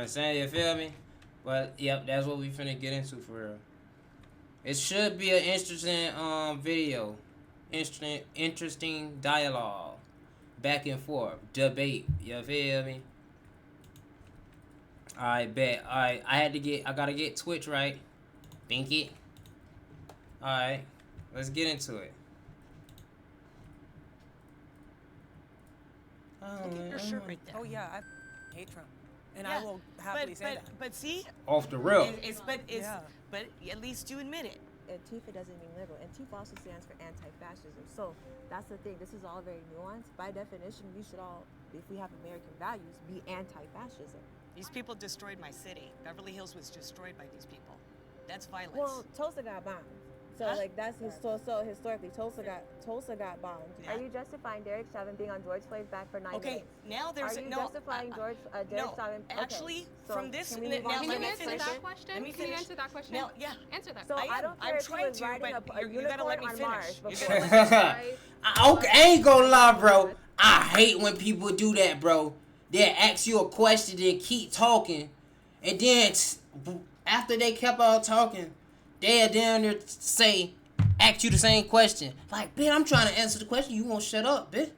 I'm saying? You feel me? But yep, that's what we finna get into for real. It should be an interesting video, interesting dialogue, back and forth, debate. You feel me? I bet. Alright, I gotta get Twitch right. Think it. Alright, let's get into it. Look at your shirt right there. Oh yeah, I hate Trump, and Yeah, I will happily say that. But see, Off the real. but at least you admit it. Antifa doesn't mean liberal. Antifa also stands for anti-fascism. So that's the thing. This is all very nuanced. By definition, we should all, if we have American values, be anti-fascism. These people destroyed my city. Beverly Hills was destroyed by these people. That's violence. Well, Tulsa got bombed. So like that's so historically Tulsa got bombed. Yeah. Are you justifying Derek Chauvin being on George Floyd's back for 9 Okay, minutes? now there's Are you no. justifying Derek Chauvin? Actually, so from this, can we now move on let to Can the you me next answer finish. that question? question? Let me Can you finish. answer that question? Now, yeah. Answer that. So I I am. don't care I'm if he trying was to, riding but a you gotta let me unicorn on finish. Mars You before. gotta let me Right. Okay, I ain't gonna lie, bro. I hate when people do that, bro. They ask you a question, then keep talking, and then after they kept on talking, they'll down there say, ask you the same question. Like, bitch, I'm trying to answer the question. You won't shut up, bitch.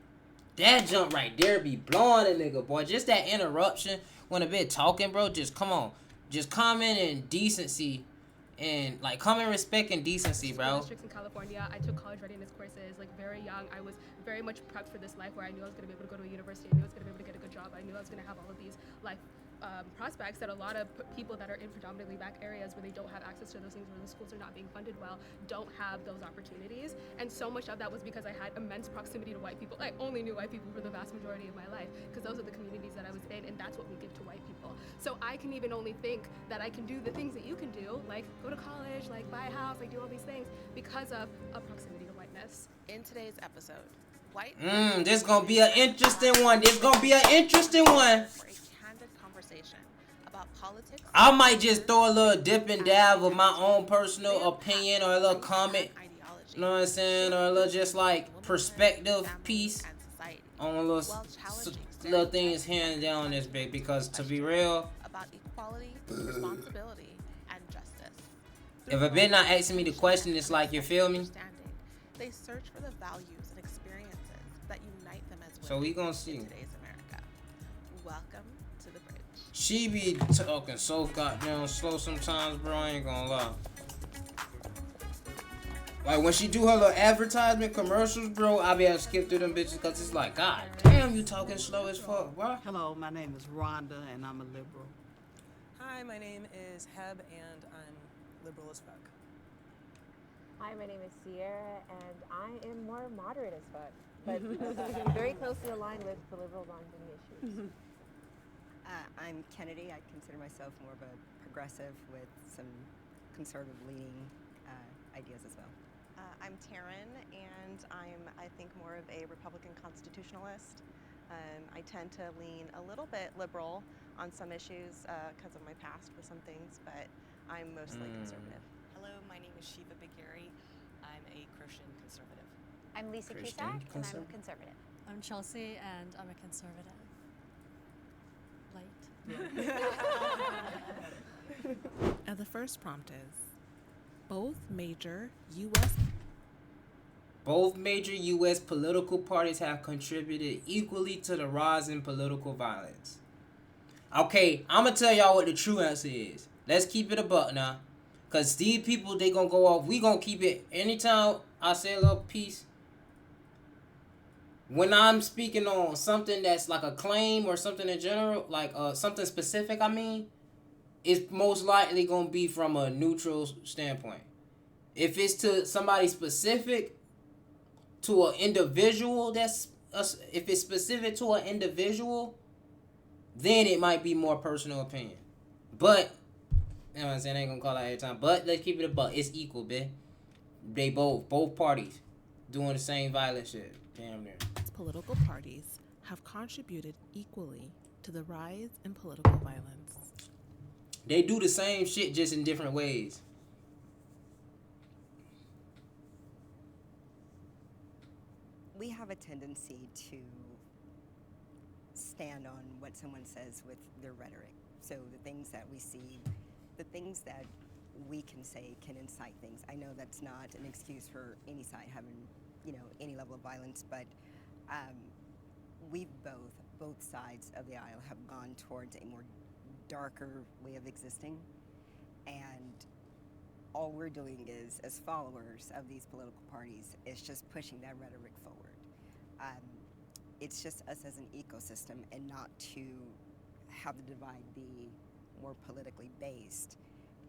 That jump right there be blowing a nigga, boy. Just that interruption when a bit talking, bro. Just come on. Just comment in decency and like common respect and decency, School bro. districts in California. I took college readiness courses like very young. I was very much prepped for this life where I knew I was going to be able to go to a university. I knew I was going to be able to get a good job. I knew I was going to have all of these life prospects that a lot of people that are in predominantly black areas where they don't have access to those things, where the schools are not being funded well, don't have those opportunities. And so much of that was because I had immense proximity to white people. I only knew white people for the vast majority of my life because those are the communities that I was in, and that's what we give to white people. So I can even only think that I can do the things that you can do, like go to college, like buy a house, like do all these things because of a proximity to whiteness. In today's episode, white This gonna be an interesting one. This gonna be an interesting one. for a candid conversation about politics. I might just throw a little dip and dab of my own personal opinion or a little comment, ideology, you know what I'm saying, or a little just like perspective family, piece and society, on a little while challenging little things here and there on this bit, because to be real, about equality, responsibility, and justice. if a bit not asking me the question, it's like, you feel me? Understanding, they search for the values and experiences that unite them as So women we gonna in see. today's America. Welcome to the bridge. She be talking so goddamn slow sometimes, bro. I ain't gonna lie. Like when she do her little advertisement commercials, bro, I be able to skip through them bitches because it's like, God damn, you talking slow as fuck, bro. Hello, my name is Rhonda, and I'm a liberal. Hi, my name is Heb, and I'm liberal as fuck. Hi, my name is Sierra, and I am more moderate as fuck, but very closely aligned with the liberals on many issues. I'm Kennedy. I consider myself more of a progressive with some conservative-leaning ideas as well. I'm Taryn, and I think, more of a Republican constitutionalist. I tend to lean a little bit liberal on some issues because of my past with some things, but I'm mostly conservative. Hello, my name is Shiva Bagari. I'm a Christian conservative. I'm Lisa Christian Cusack, and I'm conservative. conservative. I'm Chelsea, and I'm a conservative. Light. And the first prompt is, both major U.S. political parties have contributed equally to the rise in political violence. Okay, I'm gonna tell y'all what the true answer is. Let's keep it a buck now. Cause these people, they gonna go off. We gonna keep it. Anytime I say a little piece, when I'm speaking on something that's like a claim or something in general, like something specific, I mean, it's most likely gonna be from a neutral standpoint. If it's to somebody specific, to an individual, if it's specific to an individual, then it might be more personal opinion. But you know what I'm saying? I ain't gonna call it every time. But let's keep it a buck. It's equal, bitch. They both parties doing the same violent shit. Damn near. political parties have contributed equally to the rise in political violence. They do the same shit just in different ways. We have a tendency to stand on what someone says with their rhetoric. So the things that we see, the things that we can say can incite things. I know that's not an excuse for any side having, any level of violence, but we both sides of the aisle have gone towards a more darker way of existing, and all we're doing is, as followers of these political parties, is just pushing that rhetoric forward. It's just us as an ecosystem, and not to have the divide be more politically based.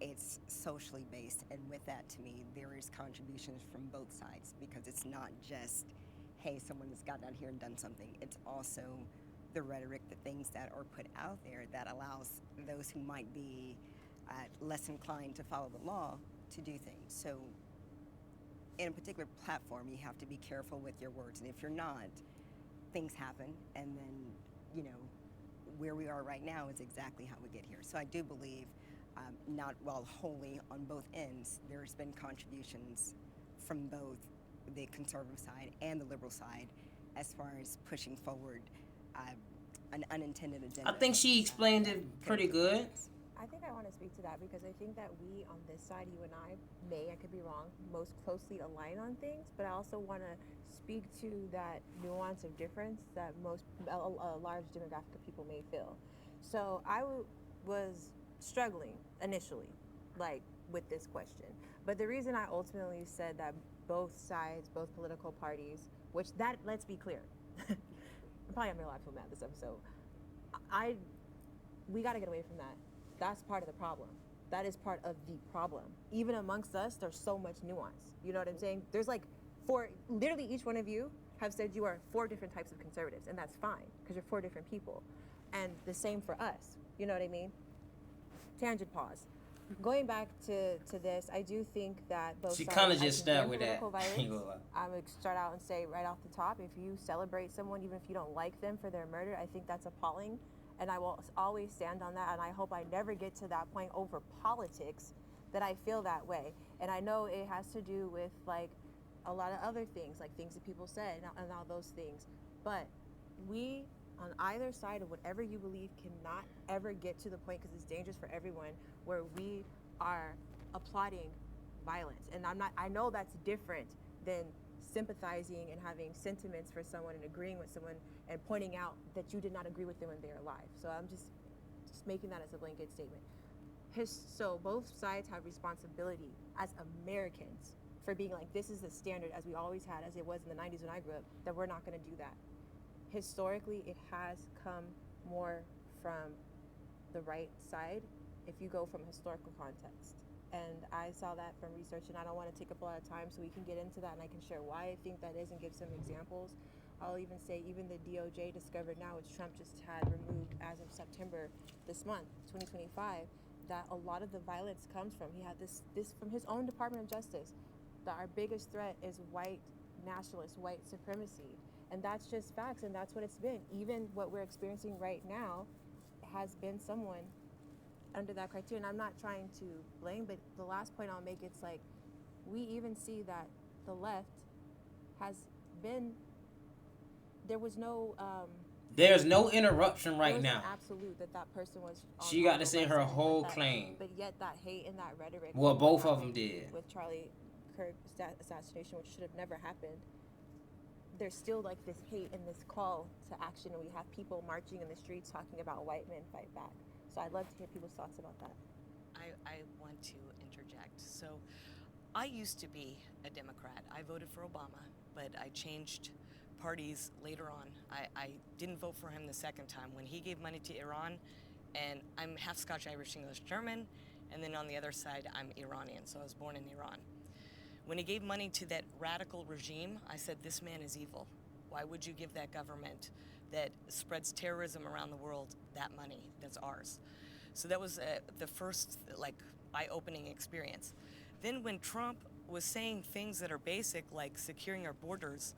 It's socially based, and with that, to me, there is contributions from both sides, because it's not just, hey, someone has gotten out here and done something. It's also the rhetoric, the things that are put out there that allows those who might be less inclined to follow the law to do things. So in a particular platform, you have to be careful with your words, and if you're not, things happen, and then, where we are right now is exactly how we get here. So I do believe, not while wholly on both ends, there's been contributions from both the conservative side and the liberal side as far as pushing forward an unintended agenda. I think she explained it pretty good. I think I want to speak to that because I think that we on this side, you and I could be wrong, most closely align on things, but I also want to speak to that nuance of difference that a large demographic of people may feel. So I was struggling initially, like, with this question. But the reason I ultimately said that both sides, both political parties, which that, let's be clear, I'm probably gonna make a lot of people mad this episode. We gotta get away from that. That's part of the problem. That is part of the problem. Even amongst us, there's so much nuance. You know what I'm saying? There's like literally each one of you have said you are 4 different types of conservatives, and that's fine, because you're 4 different people. And the same for us. You know what I mean? Tangent pause. Going back to this, I do think that both She sides. kind of just condemn started with that. political violence. I'm gonna start out and say right off the top, if you celebrate someone, even if you don't like them for their murder, I think that's appalling, and I will always stand on that. And I hope I never get to that point over politics that I feel that way. And I know it has to do with like a lot of other things, like things that people said and all those things. But we, on either side of whatever you believe, cannot ever get to the point, because it's dangerous for everyone, where we are applauding violence. And I know that's different than sympathizing and having sentiments for someone and agreeing with someone and pointing out that you did not agree with them when they are alive. So I'm just making that as a blanket statement. So both sides have responsibility as Americans for being like, this is the standard as we always had, as it was in the 90s when I grew up, that we're not going to do that. Historically, it has come more from the right side if you go from historical context. And I saw that from research, and I don't want to take up a lot of time, so we can get into that and I can share why I think that is and give some examples. I'll even say even the DOJ discovered now, which Trump just had removed as of September this month, 2025, that a lot of the violence comes from, he had this from his own Department of Justice, that our biggest threat is white nationalists, white supremacy. And that's just facts, and that's what it's been. Even what we're experiencing right now has been someone under that criteria. And I'm not trying to blame, but the last point I'll make, it's like, we even see that the left has been, there was no there's no interruption right there was now. an absolute that person was She got to say her whole claim. But yet that hate and that rhetoric, Well, both of them did. with Charlie Kirk assassination, which should have never happened, there's still like this hate and this call to action, and we have people marching in the streets talking about white men fight back. So I'd love to hear people's thoughts about that. I want to interject. So I used to be a Democrat. I voted for Obama, but I changed parties later on. I didn't vote for him the second time when he gave money to Iran, and I'm half Scotch, Irish, English, German, and then on the other side I'm Iranian, so I was born in Iran. When he gave money to that radical regime, I said, this man is evil. Why would you give that government that spreads terrorism around the world that money that's ours? So that was the first eye-opening experience. Then when Trump was saying things that are basic, like securing our borders,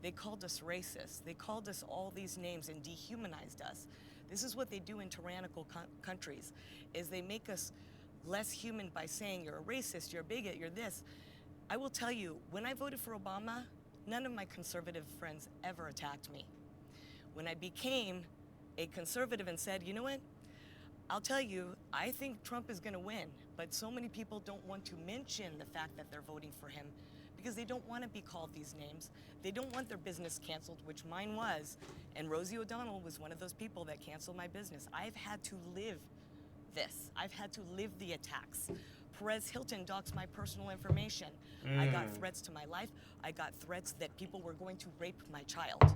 they called us racist. They called us all these names and dehumanized us. This is what they do in tyrannical countries, is they make us less human by saying you're a racist, you're a bigot, you're this. I will tell you, when I voted for Obama, none of my conservative friends ever attacked me. When I became a conservative and said, you know what, I'll tell you, I think Trump is going to win, but so many people don't want to mention the fact that they're voting for him because they don't want to be called these names. They don't want their business canceled, which mine was, and Rosie O'Donnell was one of those people that canceled my business. I've had to live this. I've had to live the attacks. Perez Hilton doxed my personal information. I got threats to my life. I got threats that people were going to rape my child.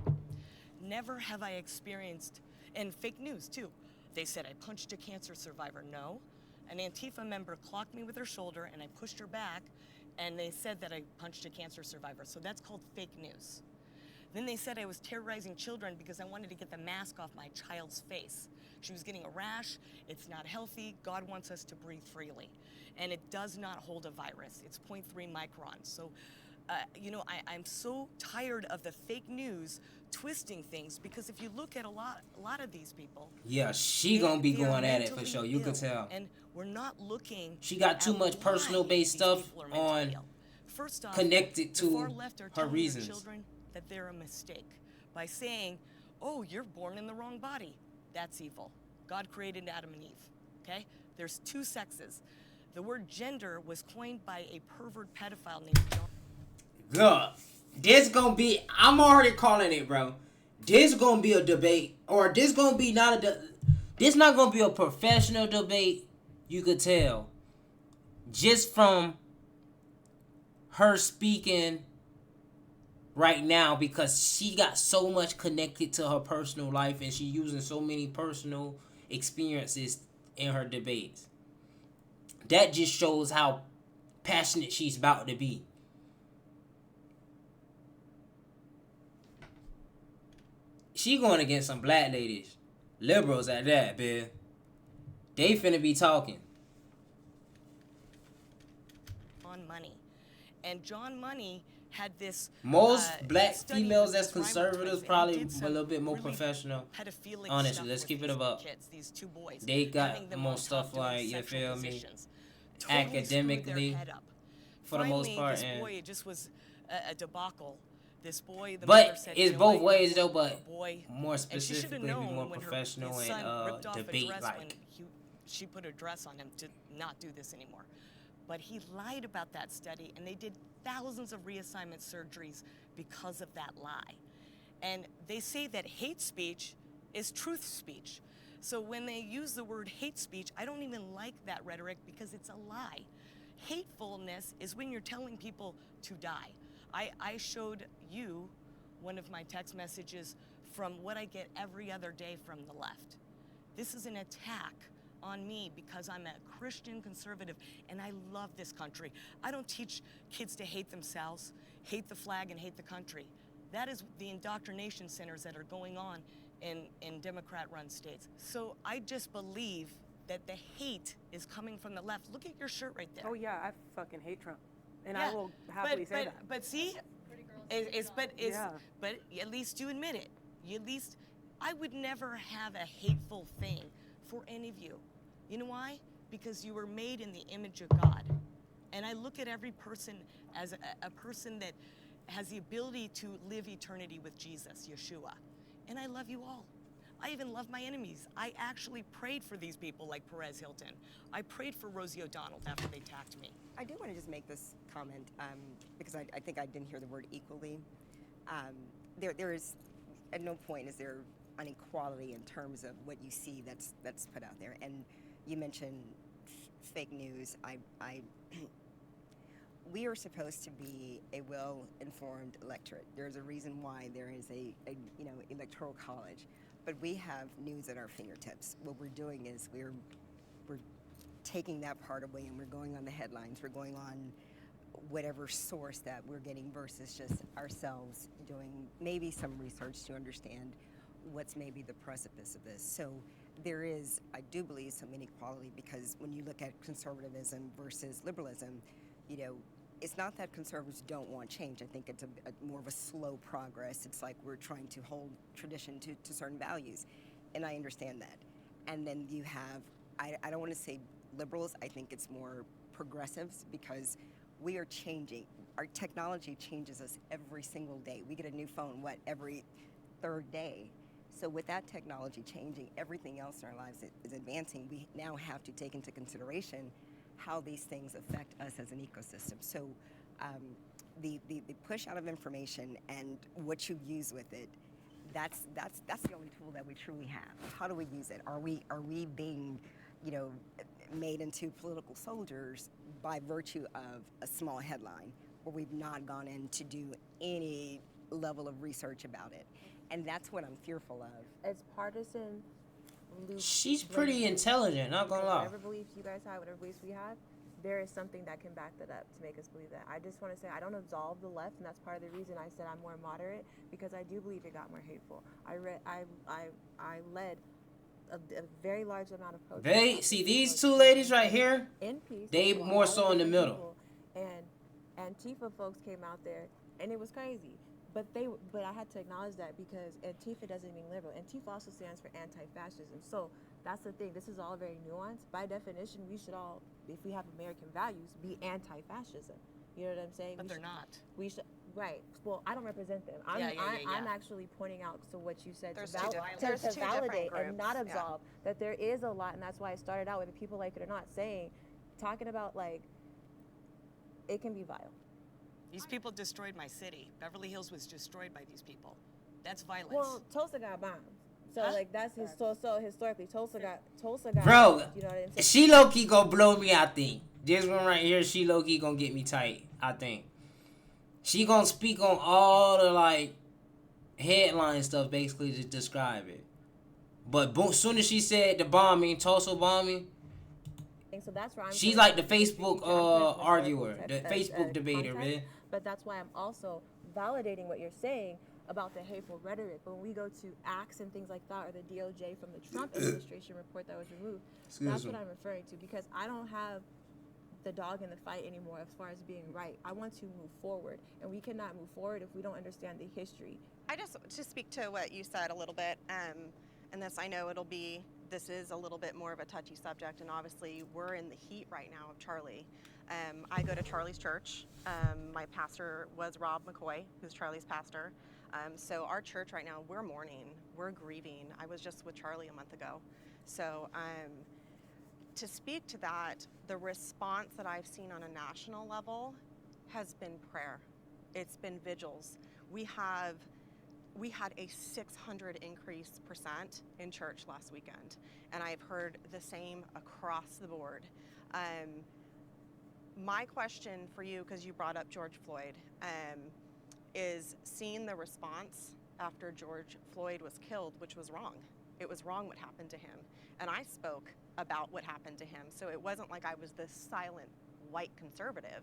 Never have I experienced, and fake news too. They said I punched a cancer survivor. No. An Antifa member clocked me with her shoulder and I pushed her back, and they said that I punched a cancer survivor. So that's called fake news. Then they said I was terrorizing children because I wanted to get the mask off my child's face. She was getting a rash. It's not healthy. God wants us to breathe freely. And it does not hold a virus. It's 0.3 microns. So, I'm so tired of the fake news twisting things, because if you look at a lot of these people, yeah, she gonna be going at it for sure. You could tell. And we're not looking. She got too much personal based stuff on First off, connected the far to left are her telling reasons. their children that they're a mistake by saying, "Oh, you're born in the wrong body." That's evil. God created Adam and Eve. Okay? There's two sexes. The word gender was coined by a pervert pedophile named John. Look, this gonna be, I'm already calling it, bro. This gonna be a debate, or this gonna be this not gonna be a professional debate. You could tell just from her speaking right now, because she got so much connected to her personal life and she using so many personal experiences in her debates. That just shows how passionate she's about to be. She going against some black ladies. Liberals at that, man. They finna be talking. On Money. And John Money had this Most black study females with that's these rival conservatives twins, and probably he did a some little bit more really professional. pedophilic Honestly, stuff let's with keep it these up. kids, these two boys, They got having them more on top stuff doing like, you sexual feel me, positions. Totally screwed academically, their head up. for the most Finally, part, this and boy, it just was a debacle. This boy, the but mother said, it's "You know both what, ways you're though. But a boy." more And she should have specifically, be known more when professional his son and ripped off a debate dress like. when she put a dress on him to not do this anymore. But he lied about that study, and they did thousands of reassignment surgeries because of that lie. And they say that hate speech is truth speech. So when they use the word hate speech, I don't even like that rhetoric because it's a lie. Hatefulness is when you're telling people to die. I showed you one of my text messages from what I get every other day from the left. This is an attack on me because I'm a Christian conservative and I love this country. I don't teach kids to hate themselves, hate the flag, and hate the country. That is the indoctrination centers that are going on in Democrat-run states. So I just believe that the hate is coming from the left. Look at your shirt right there. Oh yeah, I fucking hate Trump, and Yeah, I will happily say that. But see, but at least you admit it. I would never have a hateful thing for any of you. You know why? Because you were made in the image of God. And I look at every person as a person that has the ability to live eternity with Jesus, Yeshua. And I love you all. I even love my enemies. I actually prayed for these people like Perez Hilton. I prayed for Rosie O'Donnell after they attacked me. I do want to just make this comment because I think I didn't hear the word equally. There is, at no point is there an equality in terms of what you see that's put out there. And you mentioned fake news. We are supposed to be a well-informed electorate. There's a reason why there is a electoral college, but we have news at our fingertips. What we're doing is we're taking that part away and we're going on the headlines. We're going on whatever source that we're getting versus just ourselves doing maybe some research to understand what's maybe the precipice of this. So there is, I do believe, some inequality because when you look at conservatism versus liberalism, it's not that conservatives don't want change. I think it's more of a slow progress. It's like we're trying to hold tradition to certain values, and I understand that. And then you have, I don't want to say liberals, I think it's more progressives because we are changing. Our technology changes us every single day. We get a new phone, every third day. So with that technology changing, everything else in our lives is advancing. We now have to take into consideration how these things affect us as an ecosystem. So the push out of information and what you use with it, that's the only tool that we truly have. How do we use it? Are we being, made into political soldiers by virtue of a small headline, where we've not gone in to do any level of research about it? And that's what I'm fearful of. As partisan, she's pretty intelligent, not gonna lie. Whatever beliefs you guys have, whatever beliefs we have, there is something that can back that up to make us believe that. I just want to say I don't absolve the left, and that's part of the reason I said I'm more moderate, because I do believe it got more hateful. I led a very large amount of protests. These two ladies right here, in peace. they more so in the middle. And Antifa folks came out there, and it was crazy. But I had to acknowledge that, because Antifa doesn't mean liberal. Antifa also stands for anti-fascism. So that's the thing. This is all very nuanced. By definition, we should all, if we have American values, be anti-fascism. You know what I'm saying? But they're not. We should. Right. Well, I don't represent them. I'm actually pointing out what you said There's to two validate different and not groups, absolve that there is a lot, and that's why I started out, whether people like it or not, talking about it can be vile. These people destroyed my city. Beverly Hills was destroyed by these people. That's violence. Well, Tulsa got bombed. So that's historically Tulsa got Bro, you know what I'm saying? she low key gonna blow me, I think. This one right here, she low key gonna get me tight, I think. She gonna speak on all the headline stuff basically to describe it. But boom, soon as she said the bombing, Tulsa bombing, so that's why she's like the Facebook arguer, the Facebook debater, man. But that's why I'm also validating what you're saying about the hateful rhetoric. But when we go to acts and things like that, or the DOJ from the Trump administration report that was removed, that's what I'm referring to, because I don't have the dog in the fight anymore as far as being right. I want to move forward, and we cannot move forward if we don't understand the history. I just to speak to what you said a little bit, and this, I know this is a little bit more of a touchy subject, and obviously we're in the heat right now of Charlie. I go to Charlie's church. My pastor was Rob McCoy, who's Charlie's pastor. So our church right now, we're mourning, we're grieving. I was just with Charlie a month ago. So to speak to that, the response that I've seen on a national level has been prayer. It's been vigils. We had a 600 increase % in church last weekend, and I've heard the same across the board. My question for you, because you brought up George Floyd, is seeing the response after George Floyd was killed, which was wrong. It was wrong what happened to him. And I spoke about what happened to him. So it wasn't like I was this silent white conservative.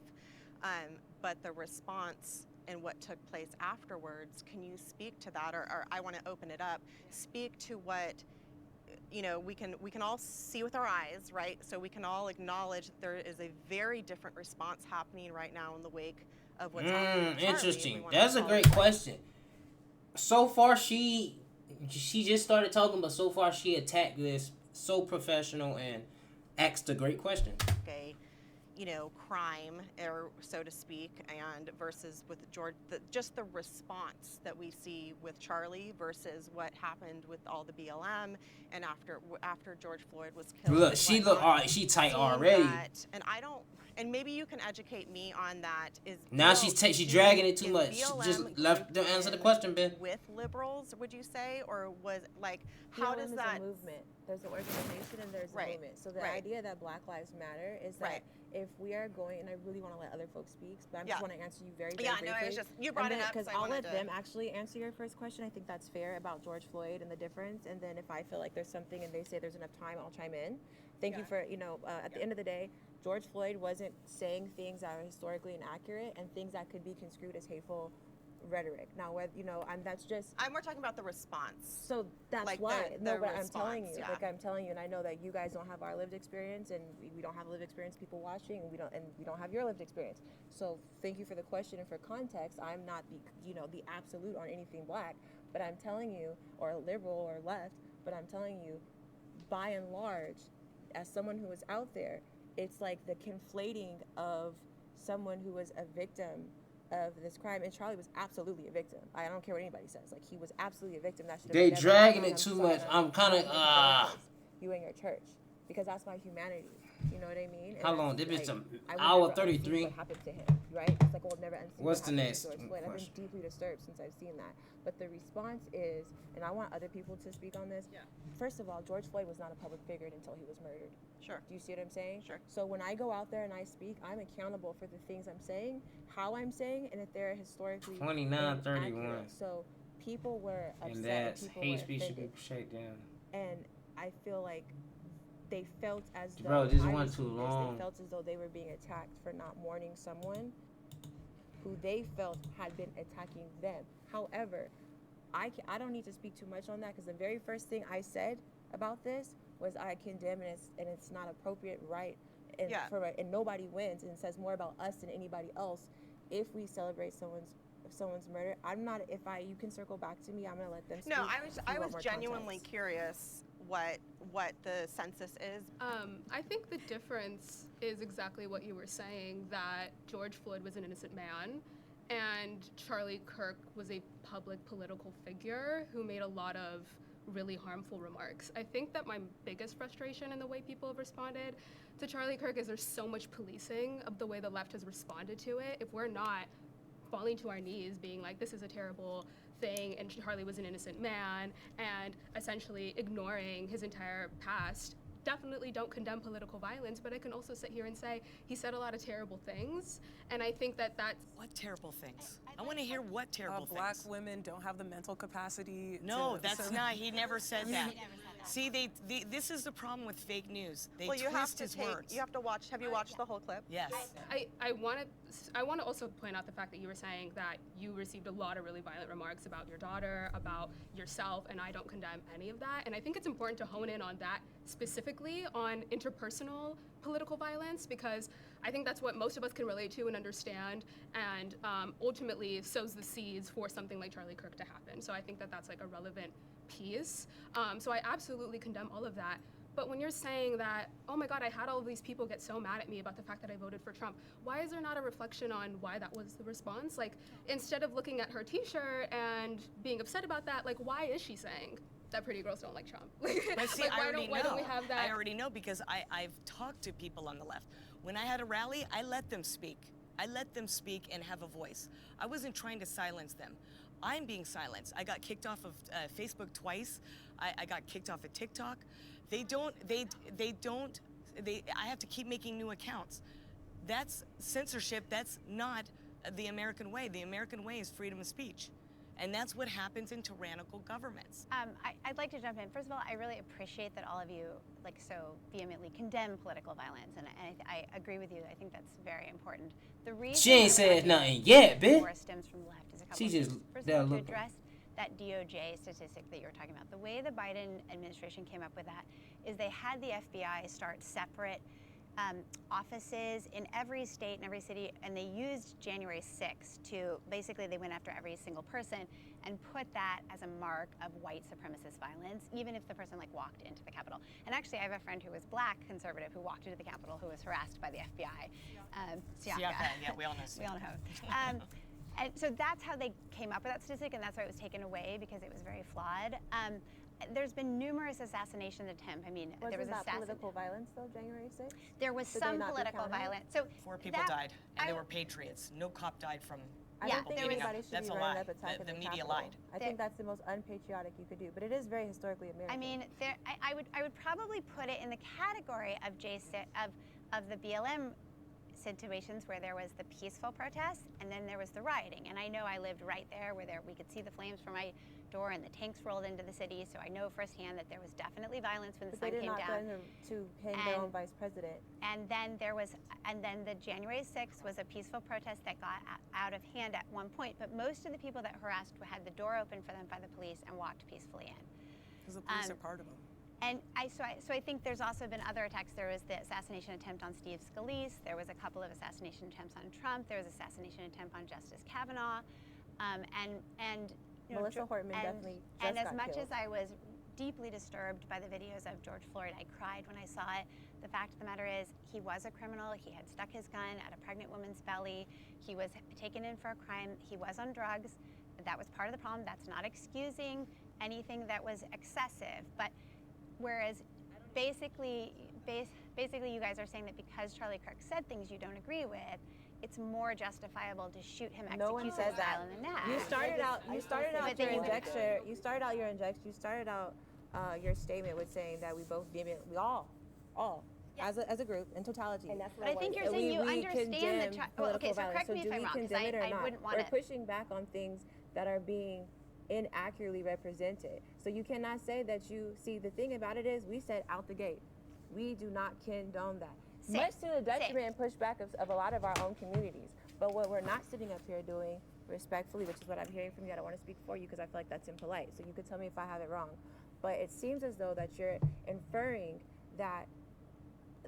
But the response and what took place afterwards, can you speak to that? Or I want to open it up. Speak to what, we can all see with our eyes, right? So we can all acknowledge that there is a very different response happening right now in the wake of what's happening. Interesting. That's a great question. So far, she just started talking, but so far she attacked this so professional and asked a great question. Okay, crime, or so to speak, and versus with George, just the response that we see with Charlie versus what happened with all the BLM and after George Floyd was killed. Look, she look all right. She tight already. And I don't. And maybe you can educate me on that. Now she's dragging it too much. She just left. Don't answer the question, Ben. With liberals, would you say, or was how does that? Is a movement. There's an organization and there's a movement. So the idea that Black Lives Matter is that if we are going, and I really want to let other folks speak, but I just want to answer you very briefly. No, it's just you brought it up because I'll let them actually answer your first question. I think that's fair about George Floyd and the difference. And then if I feel like there's something and they say there's enough time, I'll chime in. Thank you for at the end of the day, George Floyd wasn't saying things that are historically inaccurate and things that could be construed as hateful rhetoric. Now, whether that's just. We're talking about the response. So that's why. I'm telling you, I'm telling you, and I know that you guys don't have our lived experience, and we don't have lived experience. People watching, and we don't have your lived experience. So thank you for the question and for context. I'm not the absolute on anything Black, but I'm telling you, or liberal or left, but I'm telling you, by and large, as someone who is out there, it's like the conflating of someone who was a victim of this crime, and Charlie was absolutely a victim. I don't care what anybody says. Like, he was absolutely a victim. That should They have dragging it too much. I'm kind of you and your church, because that's my humanity. You know what I mean? And how long? This like, bitch I would hour never unsee 33. What happened to him, right? It's like we'll never unsee. What's what the happened next to George Floyd. I've been question? deeply disturbed since I've seen that. But the response is, and I want other people to speak on this. Yeah. First of all, George Floyd was not a public figure until he was murdered. Sure. Do you see what I'm saying? Sure. So when I go out there and I speak, I'm accountable for the things I'm saying, how I'm saying, and if they're historically 29:31. inaccurate. So people were upset And that's and people hate were speech should be offended. shut down. And I feel like they felt as though Bro, this I one was too doing this, long. They felt as though they were being attacked for not mourning someone who they felt had been attacking them. However, I don't need to speak too much on that, because the very first thing I said about this was I condemn, and it's not appropriate, right? And Yeah. and nobody wins, and it says more about us than anybody else if we celebrate someone's murder. I'm not. You can circle back to me. I'm gonna let them speak. No, if you I want was more genuinely context. curious what the census is. I think the difference is exactly what you were saying, that George Floyd was an innocent man and Charlie Kirk was a public political figure who made a lot of really harmful remarks. I think that my biggest frustration in the way people have responded to Charlie Kirk is there's so much policing of the way the left has responded to it. If we're not falling to our knees being like, this is a terrible thing and Charlie was an innocent man, and essentially ignoring his entire past, definitely don't condemn political violence, but I can also sit here and say he said a lot of terrible things, and I think that that's... What terrible things? I want to hear what terrible Black things. women don't have the mental capacity. No, to, that's so- not. He never said that. See, this is the problem with fake news. They Well, you have twist to his take. words. You have to watch. Have you watched the whole clip? Yes. I want to also point out the fact that you were saying that you received a lot of really violent remarks about your daughter, about yourself, and I don't condemn any of that. And I think it's important to hone in on that specifically, on interpersonal political violence, because I think that's what most of us can relate to and understand, and ultimately sows the seeds for something like Charlie Kirk to happen. So I think that that's like a relevant piece. So I absolutely condemn all of that. But when you're saying that, oh my God, I had all of these people get so mad at me about the fact that I voted for Trump, why is there not a reflection on why that was the response? Like, instead of looking at her t-shirt and being upset about that, like, why is she saying that pretty girls don't like Trump? But see, like, I already know. why don't we have that? I already know because I've talked to people on the left. When I had a rally, I let them speak. I let them speak and have a voice. I wasn't trying to silence them. I'm being silenced. I got kicked off of Facebook twice. I got kicked off of TikTok. I have to keep making new accounts. That's censorship. That's not the American way. The American way is freedom of speech. And that's what happens in tyrannical governments. I'd like to jump in. First of all, I really appreciate that all of you so vehemently condemn political violence, and I agree with you. I think that's very important. The reason She ain't said nothing yet, bitch. War stems from the left is a couple She of just things. First there of all, to looking. address that DOJ statistic that you were talking about, the way the Biden administration came up with that is they had the FBI start separate offices in every state and every city, and they used January 6th to basically, they went after every single person and put that as a mark of white supremacist violence, even if the person walked into the Capitol. And actually, I have a friend who was black conservative who walked into the Capitol who was harassed by the FBI. Siaka. Yeah, we all know. We all know. And so that's how they came up with that statistic, and that's why it was taken away, because it was very flawed. There's been numerous assassination attempts. I mean, there was Wasn't that political violence though, January 6th? There was Should they some not be political counted? violence. So 4 people died, and they were patriots. No cop died from. I don't think beating up. anybody should That's be a running lie. up attacking The media Capitol. lied. I think that's the most unpatriotic you could do, but it is very historically American. I mean, I would probably put it in the category of of the BLM situations where there was the peaceful protests and then there was the rioting. And I know I lived right there where we could see the flames from my door and the tanks rolled into the city, so I know firsthand that there was definitely violence when the sun came down. They did not threaten to hang their own vice president. And then the January 6th was a peaceful protest that got out of hand at one point, but most of the people that harassed had the door open for them by the police and walked peacefully in. Because the police are part of them. And so I think there's also been other attacks. There was the assassination attempt on Steve Scalise. There was a couple of assassination attempts on Trump. There was an assassination attempt on Justice Kavanaugh. Melissa Hortman definitely just And as got much killed. as I was deeply disturbed by the videos of George Floyd, I cried when I saw it. The fact of the matter is, he was a criminal. He had stuck his gun at a pregnant woman's belly. He was taken in for a crime. He was on drugs. That was part of the problem. That's not excusing anything that was excessive. But whereas basically you guys are saying that because Charlie Kirk said things you don't agree with, it's more justifiable to shoot him No one execution said that. style in the neck. You started out your statement with saying that we both deem it, we all, as a group in totality. And that's what I think you're saying you understand the okay, so correct me if I'm wrong, because I wouldn't want to. We're pushing back on things that are being inaccurately represented. So you cannot say that you see. The thing about it is, we said out the gate, we do not condone that. Much to the detriment and pushback of a lot of our own communities. But what we're not sitting up here doing, respectfully, which is what I'm hearing from you, I don't want to speak for you because I feel like that's impolite. So you could tell me if I have it wrong. But it seems as though that you're inferring that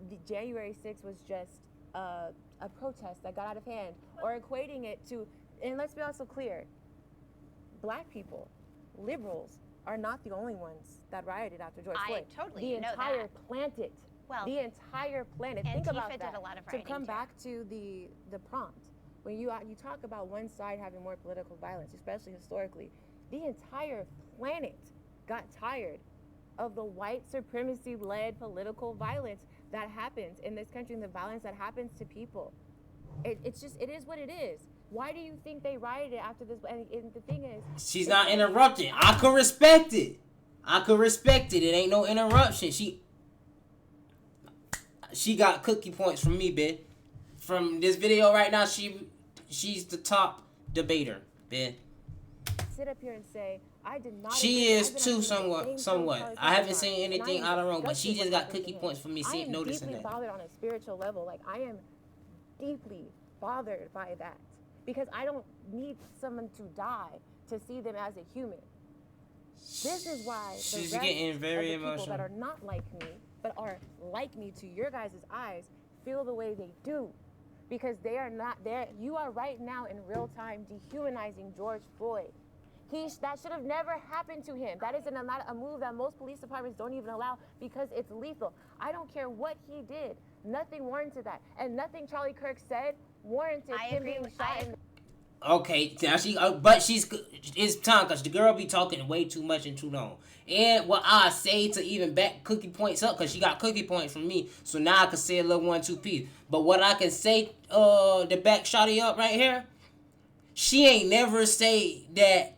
the January 6th was just a protest that got out of hand, or equating it to, and let's be also clear, Black people, liberals, are not the only ones that rioted after George Floyd. Totally the entire planet. Well, the entire planet. Think Antifa about that. did a lot of to rioting come too. back to the prompt, when you talk about one side having more political violence, especially historically, the entire planet got tired of the white supremacy-led political violence that happens in this country and the violence that happens to people. It is what it is. Why do you think they rioted after this? And the thing is, she's not interrupting. I could respect it. It ain't no interruption. She got cookie points from me, Ben. From this video right now, she's the top debater, Ben. Sit up here and say, I did not. She is too, somewhat. I haven't seen anything out of wrong, but she just got cookie points for me noticing that. I am deeply bothered on a spiritual level. Like, I am deeply bothered by that. Because I don't need someone to die to see them as a human. This is why she's the rest getting very of the people emotional. that are not like me, but are like me to your guys' eyes, feel the way they do. Because they are not there. You are right now in real time dehumanizing George Floyd. That should have never happened to him. That is a move that most police departments don't even allow because it's lethal. I don't care what he did. Nothing warranted that. And nothing Charlie Kirk said warranted him being shot in the... Okay, now it's time because the girl be talking way too much and too long. And what I say to even back cookie points up, because she got cookie points from me, so now I can say a little 1-2 piece. But what I can say, the back shotty up right here, she ain't never say that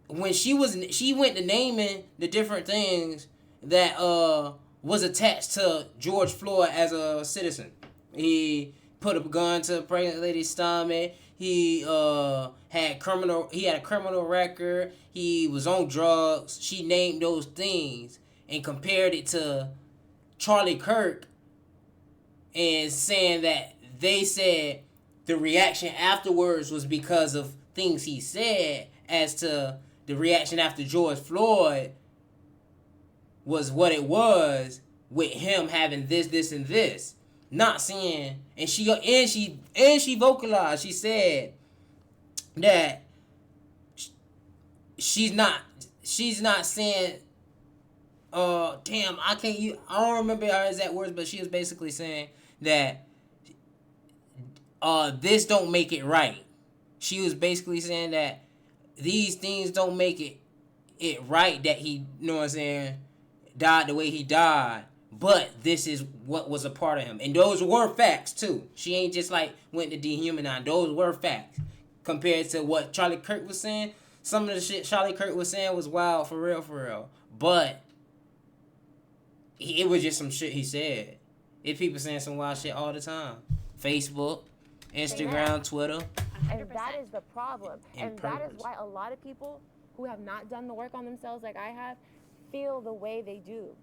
when she went to naming the different things that was attached to George Floyd as a citizen. He put a gun to a pregnant lady's stomach. He had a criminal record. He was on drugs. She named those things and compared it to Charlie Kirk and saying that they said the reaction afterwards was because of things he said, as to the reaction after George Floyd was what it was with him having this, and this. Not saying, and she vocalized. She said that she's not saying. I don't remember her exact words, but she was basically saying that this don't make it right. She was basically saying that these things don't make it right that he, you know what I'm saying, died the way he died. But this is what was a part of him. And those were facts, too. She ain't just, went to dehumanize. Those were facts. Compared to what Charlie Kirk was saying, some of the shit Charlie Kirk was saying was wild, for real. But it was just some shit he said. It's people saying some wild shit all the time. Facebook, Instagram, Twitter. And that is the problem. And that is why a lot of people who have not done the work on themselves like I have feel the way they do.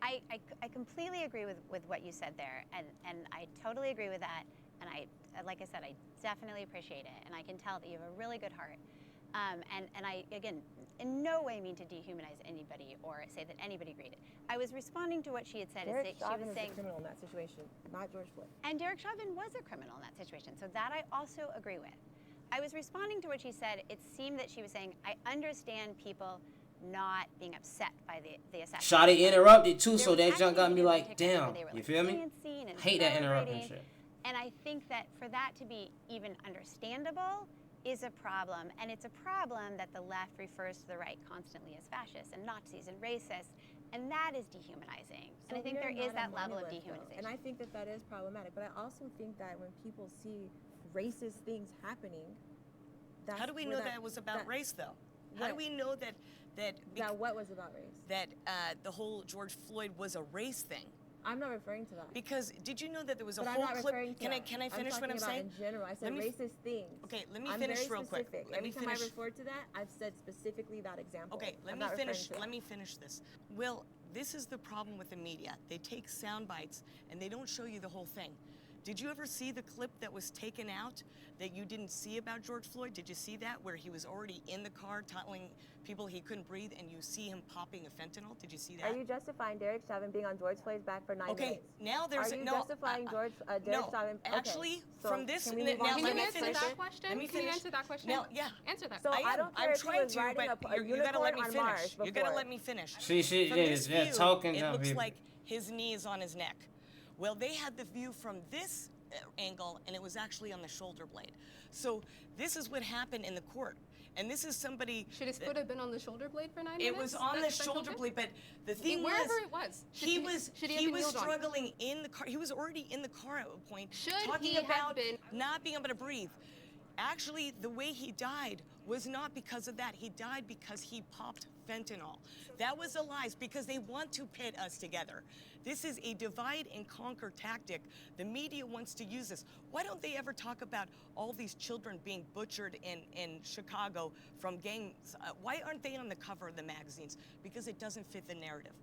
I completely agree with what you said there, and I totally agree with that. And like I said, I definitely appreciate it, and I can tell that you have a really good heart. And I, again, in no way mean to dehumanize anybody or say that anybody agreed it. I was responding to what she had said. Derek Chauvin was saying a criminal in that situation, not George Floyd. And Derek Chauvin was a criminal in that situation, so that I also agree with. I was responding to what she said. It seemed that she was saying, I understand people not being upset by the assassination. Shotty interrupted too, so There that junk got me was like, actually a TikTok where damn. they were, You like, feel me? dancing and Hate that interrupting celebrating. shit. And I think that for that to be even understandable is a problem, and it's a problem that the left refers to the right constantly as fascists and Nazis and racists, and that is dehumanizing. And I think there is that level of dehumanization. And I think that that is problematic. But I also think that when people see racist things happening, that's How do we where know that it was about race, though? How do What? we know that that what was about race? that the whole George Floyd was a race thing? I'm not referring to that. Because did you know that there was a But I'm whole not clip? referring to Can I that. finish what I'm talking about saying? in general. I said Let me racist things. Okay, let me I'm finish very real quick. specific. Let Every me time finish. I refer to that, I've said specifically that example. Okay, I'm not referring to it. Let me finish this. Will, this is the problem with the media. They take sound bites and they don't show you the whole thing. Did you ever see the clip that was taken out that you didn't see about George Floyd? Did you see that where he was already in the car telling people he couldn't breathe and you see him popping a fentanyl? Did you see that? Are you justifying Derek Chauvin being on George Floyd's back for 9 minutes? Okay, now there's Are you no. justifying Derek no, Chauvin? Okay, actually, so from this. can we now move on let to me Can you the answer finish. that question? Let me Can you finish. answer that question? Now, yeah. Answer that. So I I am. don't care I'm if he trying was to, riding but a you gotta let me unicorn on finish. Mars You gotta before. let me finish. She From yeah, this yeah, view, talking it to looks people. like his knee is on his neck. Well, they had the view from this angle, and it was actually on the shoulder blade. So this is what happened in the court. And this is somebody. Should his foot have been on the shoulder blade for 9 minutes? It was on the shoulder blade, but the thing Wherever was, it was. he was Should he have been kneeled on? struggling in the car. He was already in the car at a point, Should talking he have about been- not being able to breathe. Actually, the way he died was not because of that. He died because he popped fentanyl. That was the lies, because they want to pit us together. This is a divide and conquer tactic. The media wants to use this. Why don't they ever talk about all these children being butchered in Chicago from gangs? Why aren't they on the cover of the magazines? Because it doesn't fit the narrative.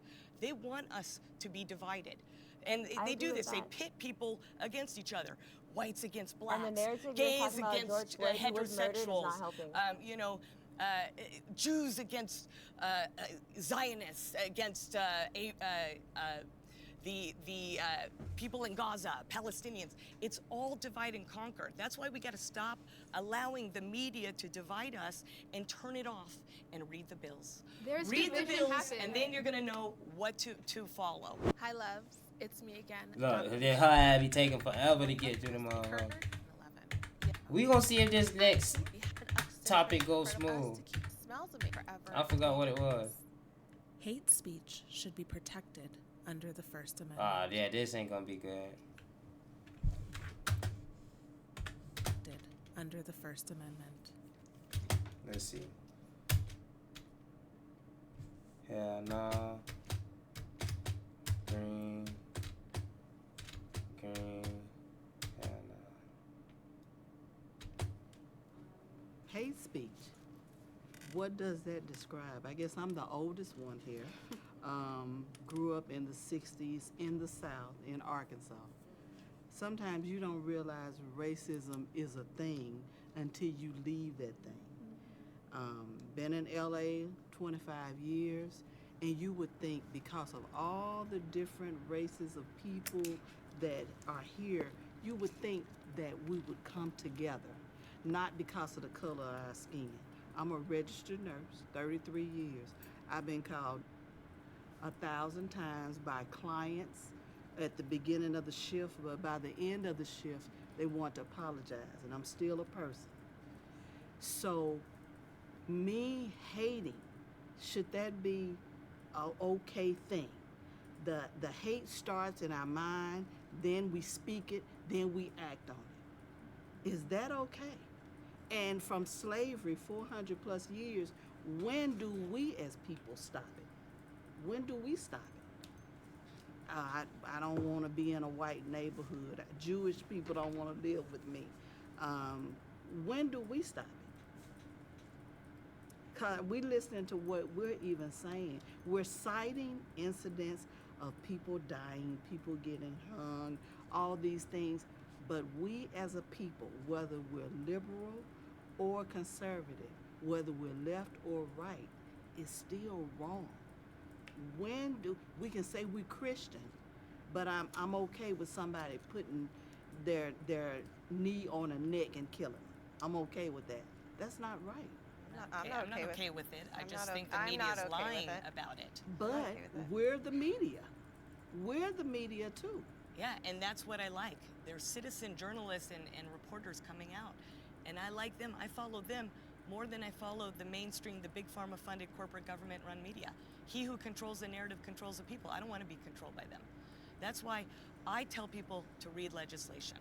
They want us to be divided. And they do this. They pit people against each other. Whites against blacks, And the narrative you're gays talking about against George Floyd, who was murdered, is heterosexuals, not helping. you know, Jews against Zionists, against the people in Gaza, Palestinians. It's all divide and conquer. That's why we got to stop allowing the media to divide us and turn it off and read the bills. Read the bills, and then you're gonna know what to follow. Hi, loves. It's me again. Look, then her ass be taking forever to get through the motherfucker. We gonna see if this next topic goes smooth. Smells of me forever. I forgot what it was. Hate speech should be protected under the First Amendment. Ah, yeah, this ain't gonna be good. Protected under the First Amendment. Let's see. Hell no. Green. Green. Hell no. Hate speech. What does that describe? I guess I'm the oldest one here. Grew up in the 60s in the South, in Arkansas. Sometimes you don't realize racism is a thing until you leave that thing. Been in LA 25 years, and you would think because of all the different races of people that are here, you would think that we would come together, not because of the color of our skin. I'm a registered nurse, 33 years. I've been called 1,000 times by clients at the beginning of the shift, but by the end of the shift, they want to apologize, and I'm still a person. So, me hating, should that be an okay thing? The hate starts in our mind, then we speak it, then we act on it. Is that okay? And from slavery, 400 plus years, when do we as people stop it? When do we stop it? I don't want to be in a white neighborhood. Jewish people don't want to live with me. When do we stop it? 'Cause we listening to what we're even saying. We're citing incidents of people dying, people getting hung, all these things. But we as a people, whether we're liberal or conservative, whether we're left or right, is still wrong. When do we can say we're Christian, but I'm okay with somebody putting their knee on a neck and killing them. I'm okay with that. That's not right. I'm not okay with it. I I'm just not think o- the I'm media not is okay with lying it. about it. But okay with it. we're the media. We're the media too. Yeah, and that's what I like. There's citizen journalists and reporters coming out, and I like them. I follow them more than I follow the mainstream, the big pharma-funded corporate government-run media. He who controls the narrative controls the people. I don't want to be controlled by them. That's why I tell people to read legislation.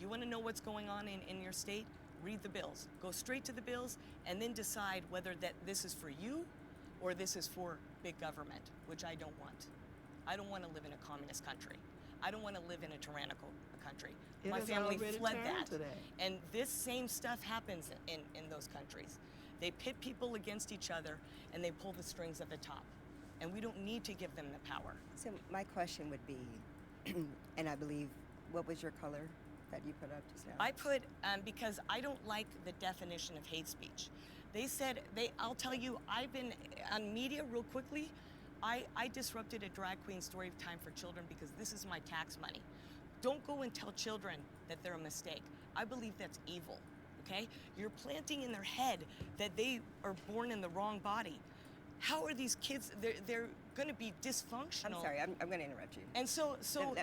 You want to know what's going on in your state? Read the bills. Go straight to the bills and then decide whether that this is for you or this is for big government, which I don't want. I don't want to live in a communist country. I don't want to live in a tyrannical country. It My has family already fled turned that. to that. And this same stuff happens in those countries. They pit people against each other and they pull the strings at the top. And we don't need to give them the power. So my question would be, and I believe, what was your color that you put up just now? I put, because I don't like the definition of hate speech. They said, I'll tell you, I've been on media real quickly. I disrupted a drag queen story time for children because this is my tax money. Don't go and tell children that they're a mistake. I believe that's evil, okay? You're planting in their head that they are born in the wrong body. How are these kids, they're gonna be dysfunctional. I'm sorry, I'm going to interrupt you. And so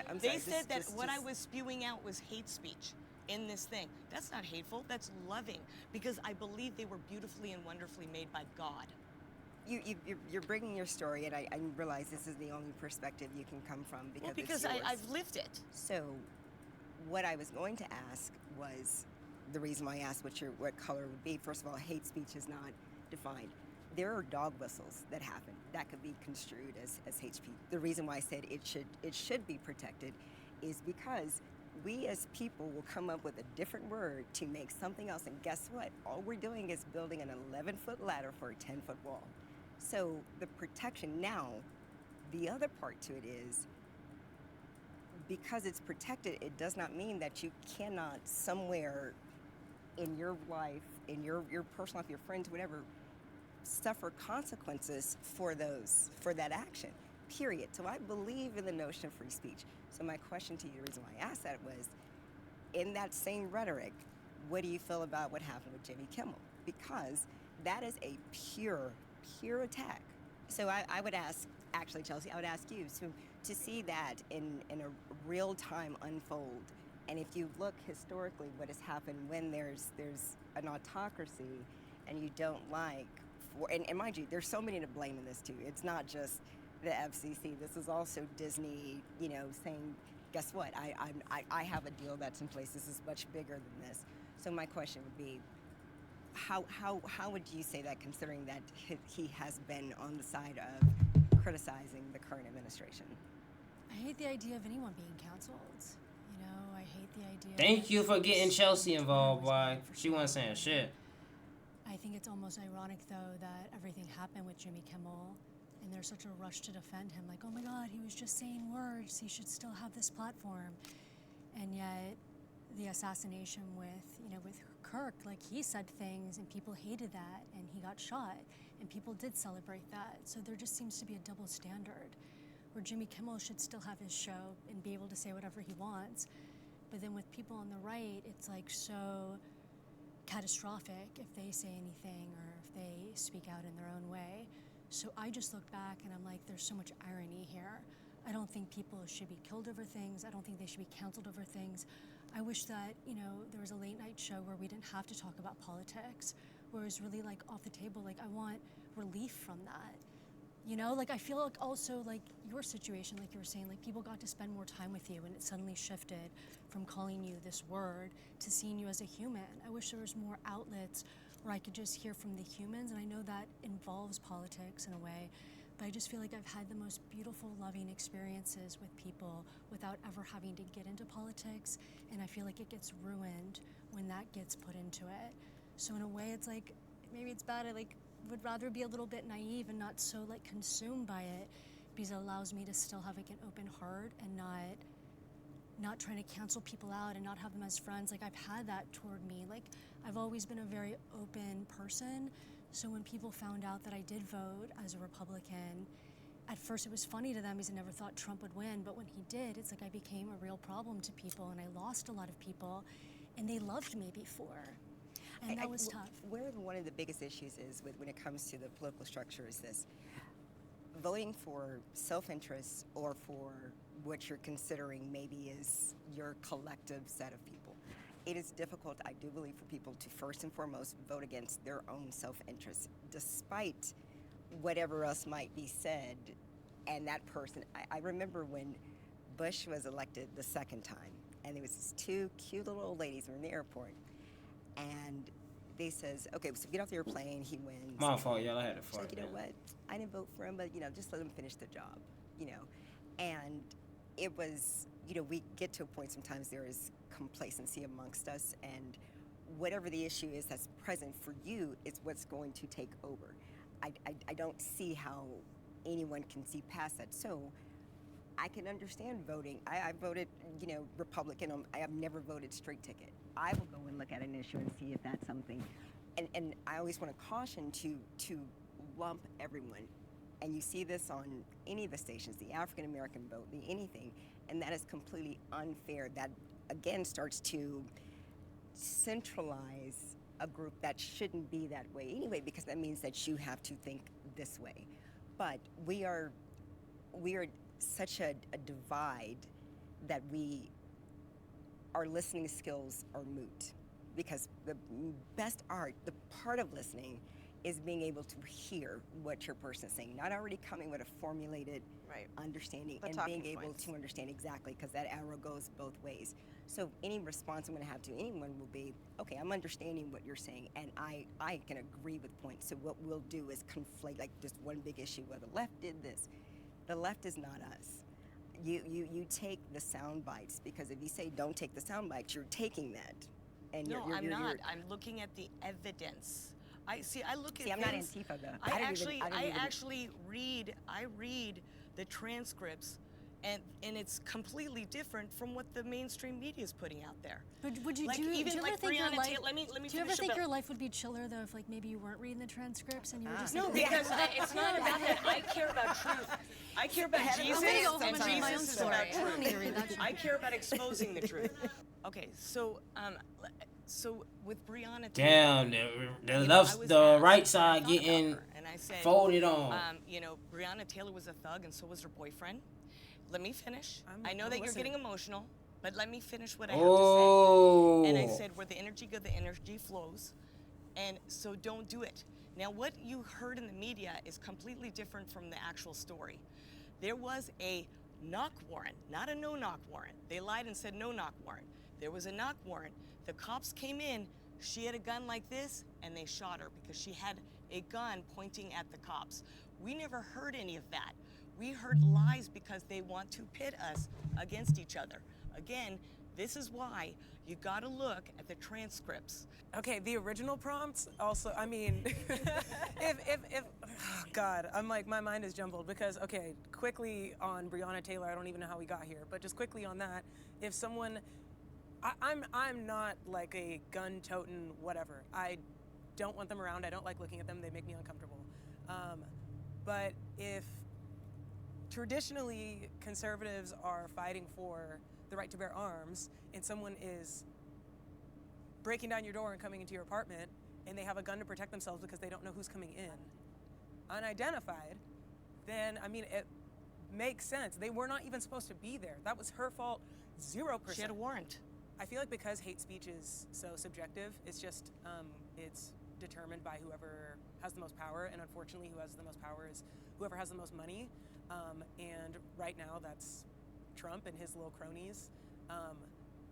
I'm they sorry, said that what I just- was spewing out was hate speech in this thing. That's not hateful, that's loving, because I believe they were beautifully and wonderfully made by God. You're bringing your story, and I realize this is the only perspective you can come from because Well, because it's yours. I've lived it. So, what I was going to ask was the reason why I asked what color would be. First of all, hate speech is not defined. There are dog whistles that happen that could be construed as hate speech. The reason why I said it should be protected is because we as people will come up with a different word to make something else, and guess what? All we're doing is building an 11-foot ladder for a 10-foot wall. So the protection now, the other part to it is, because it's protected, it does not mean that you cannot somewhere in your life, in your personal life, your friends, whatever, suffer consequences for that action, period. So I believe in the notion of free speech. So my question to you, the reason why I asked that was, in that same rhetoric, what do you feel about what happened with Jimmy Kimmel? Because that is a pure attack. So I would ask, actually, Chelsea, I would ask you, so to see that in a real time unfold, and if you look historically what has happened when there's an autocracy and you don't like, and mind you, there's so many to blame in this too. It's not just the FCC. This is also Disney, saying, guess what? I have a deal that's in place. This is much bigger than this. So my question would be, how would you say that, considering that he has been on the side of criticizing the current administration? I hate the idea of anyone being canceled. I hate the idea. Thank you for getting Chelsea involved, why she wasn't saying shit. I think it's almost ironic, though, that everything happened with Jimmy Kimmel, and there's such a rush to defend him, like, oh my God, he was just saying words, he should still have this platform. And yet, the assassination with Kirk, like, he said things, and people hated that, and he got shot, and people did celebrate that. So there just seems to be a double standard, where Jimmy Kimmel should still have his show and be able to say whatever he wants. But then with people on the right, it's like so catastrophic if they say anything or if they speak out in their own way. So I just look back and I'm like, there's so much irony here. I don't think people should be killed over things. I don't think they should be canceled over things. I wish that, there was a late night show where we didn't have to talk about politics, where it was really like off the table. Like, I want relief from that. I feel like also like your situation, like you were saying, like people got to spend more time with you and it suddenly shifted from calling you this word to seeing you as a human. I wish there was more outlets where I could just hear from the humans, and I know that involves politics in a way, but I just feel like I've had the most beautiful, loving experiences with people without ever having to get into politics, and I feel like it gets ruined when that gets put into it. So in a way, it's like, maybe it's bad, I would rather be a little bit naive and not so consumed by it, because it allows me to still have an open heart and not trying to cancel people out and not have them as friends. I've had that toward me. I've always been a very open person. So when people found out that I did vote as a Republican, at first it was funny to them because I never thought Trump would win. But when he did, it's like I became a real problem to people and I lost a lot of people, and they loved me before. And that was tough. Where one of the biggest issues is when it comes to the political structure is this. Voting for self-interest or for what you're considering maybe is your collective set of people. It is difficult, I do believe, for people to first and foremost vote against their own self-interest, despite whatever else might be said. And that person, I remember when Bush was elected the second time, and there was these two cute little old ladies were in the airport, and they says, okay, so get off the airplane, he wins. My fault, y'all, I had to She's fart. like, you know what, I didn't vote for him, but, just let him finish the job, And it was, we get to a point sometimes there is complacency amongst us, and whatever the issue is that's present for you is what's going to take over. I don't see how anyone can see past that. So I can understand voting. I voted, Republican. I have never voted straight ticket. I will go and look at an issue and see if that's something. And I always want to caution to lump everyone. And you see this on any of the stations, the African American vote, the anything, and that is completely unfair. That again starts to centralize a group that shouldn't be that way anyway, because that means that you have to think this way. But we are such a divide that our listening skills are moot, because the best art, the part of listening, is being able to hear what your person is saying, not already coming with a formulated understanding and being able to understand exactly, because that arrow goes both ways. So any response I'm going to have to anyone will be, okay, I'm understanding what you're saying, and I can agree with points. So what we'll do is conflate, like just one big issue where the left did this. The left is not us. You take the sound bites, because if you say don't take the sound bites, you're taking that. And no, I'm not. I'm looking at the evidence. I look at. I'm not Antifa though. I actually read the transcripts, and it's completely different from what the mainstream media is putting out there. But would you like, do you even ever like think your Breonna life? Taylor, let me do you finish ever think about- your life would be chiller though if like maybe you weren't reading the transcripts and you were just No, like, because it's not about that. I care about truth. I care about Jesus, I'm gonna go home and and read my own Jesus is story. about I don't need to read that truth. shit. I care about exposing the truth. Okay, so with Breonna Taylor, Damn, I was the asked right what I side thought about getting her, and I said, folded on. Breonna Taylor was a thug, and so was her boyfriend. Let me finish. I know I'm that you're listening. getting emotional, but let me finish what I Oh. have to say. And I said, where the energy goes, the energy flows. And so don't do it. Now, what you heard in the media is completely different from the actual story. There was a knock warrant, not a no-knock warrant. They lied and said no-knock warrant. There was a knock warrant. The cops came in. She had a gun like this, and they shot her because she had a gun pointing at the cops. We never heard any of that. We heard lies because they want to pit us against each other. Again, this is why you gotta look at the transcripts. Okay, the original prompts also, I mean, if oh God, I'm like, my mind is jumbled because, okay, quickly on Breonna Taylor, I don't even know how we got here, but just quickly on that, if someone, I'm not like a gun-toting whatever. I don't want them around. I don't like looking at them. They make me uncomfortable. But if traditionally conservatives are fighting for the right to bear arms and someone is breaking down your door and coming into your apartment and they have a gun to protect themselves because they don't know who's coming in, unidentified, then, I mean, it makes sense. They were not even supposed to be there. That was her fault, 0%. She had a warrant. I feel like because hate speech is so subjective, it's just, it's determined by whoever has the most power, and unfortunately who has the most power is whoever has the most money, and right now that's Trump and his little cronies.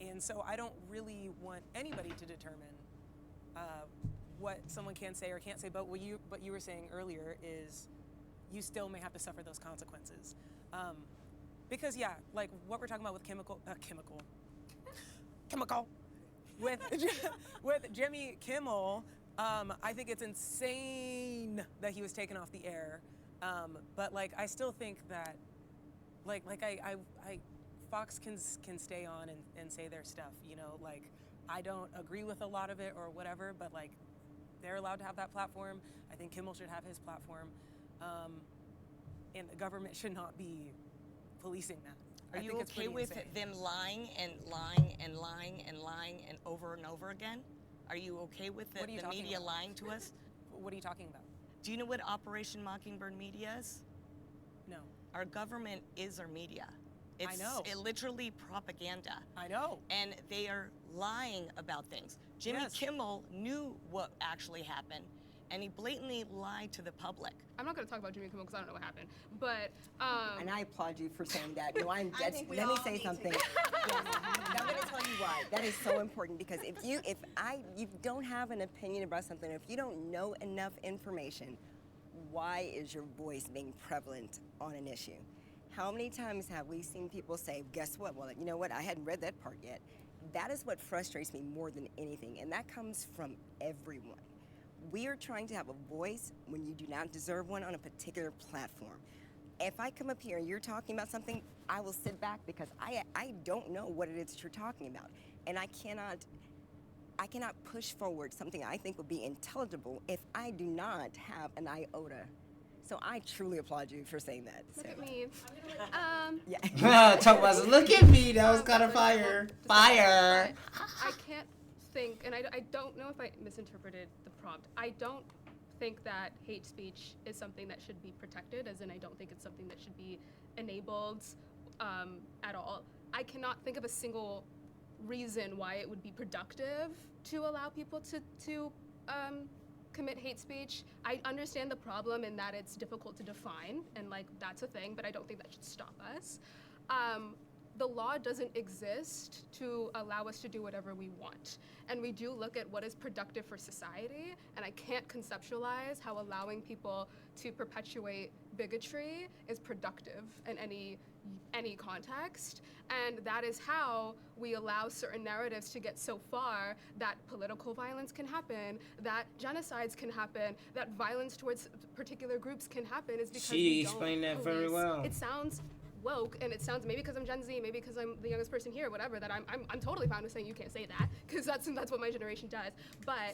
And so I don't really want anybody to determine what someone can say or can't say, but what you were saying earlier is you still may have to suffer those consequences. Because yeah, like what we're talking about with chemical, with Jimmy Kimmel, I think it's insane that he was taken off the air. But like, I still think that, like Fox can stay on and say their stuff, you know, like I don't agree with a lot of it or whatever, but like they're allowed to have that platform. I think Kimmel should have his platform. And the government should not be policing that. Are I you think it's okay pretty with insane. them lying and lying and lying and lying and over again? Are you okay with What are you the talking media about? lying to us? What are you talking about? Do you know what Operation Mockingbird media is? No. Our government is our media. It's know. literally propaganda. I know. And they are lying about things. Jimmy Yes. Kimmel knew what actually happened, and he blatantly lied to the public. I'm not going to talk about Jimmy Kimmel because I don't know what happened. But And I applaud you for saying that. No, I'm I dead. think we Let me all say need to something. get Yes. And I'm going to tell you why. That is so important because if you don't have an opinion about something, if you don't know enough information, why is your voice being prevalent on an issue? How many times have we seen people say, guess what? Well, you know what? I hadn't read that part yet. That is what frustrates me more than anything, and that comes from everyone. We are trying to have a voice when you do not deserve one on a particular platform. If I come up here and you're talking about something, I will sit back because I don't know what it is that you're talking about. And I cannot push forward something I think would be intelligible if I do not have an iota. So I truly applaud you for saying that. look So, at me. yeah. Talk about look at me. That was kind of fire. Fire. I can't think, and I don't know if I misinterpreted the prompt. I don't think that hate speech is something that should be protected, as in I don't think it's something that should be enabled at all. I cannot think of a single reason why it would be productive to allow people to commit hate speech. I understand the problem in that it's difficult to define, and like that's a thing, but I don't think that should stop us. The law doesn't exist to allow us to do whatever we want. And we do look at what is productive for society, and I can't conceptualize how allowing people to perpetuate bigotry is productive in any context. And that is how we allow certain narratives to get so far that political violence can happen, that genocides can happen, that violence towards particular groups can happen, is because She we don't explained that very police. well. It sounds woke, and it sounds, maybe because I'm Gen Z, maybe because I'm the youngest person here, whatever, that I'm totally fine with saying you can't say that, because that's what my generation does. But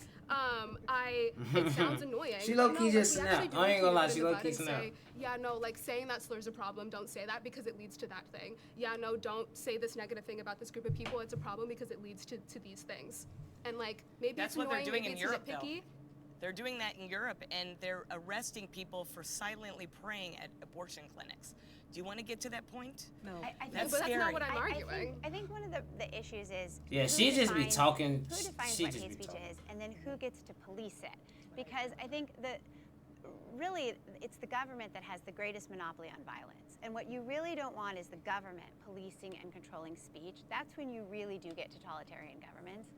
it sounds annoying. She low-key like, just we actually snapped. do I ain't need to gonna lie, nip it she in the low-key bud and snapped. say, yeah, no, like saying that slur's a problem, don't say that because it leads to that thing. Yeah, no, don't say this negative thing about this group of people, it's a problem because it leads to these things. And like, maybe That's it's what they're annoying, doing maybe in it's Europe, though. nitpicky. They're doing that in Europe, and they're arresting people for silently praying at abortion clinics. Do you want to get to that point? No. I think, That's but that's scary. not what I'm I arguing. think one of the issues is Yeah, who she just be defines- talking. Who defines She what just hate be speech talking. is, and then who gets to police it? Because I think that really it's the government that has the greatest monopoly on violence. And what you really don't want is the government policing and controlling speech. That's when you really do get totalitarian governments.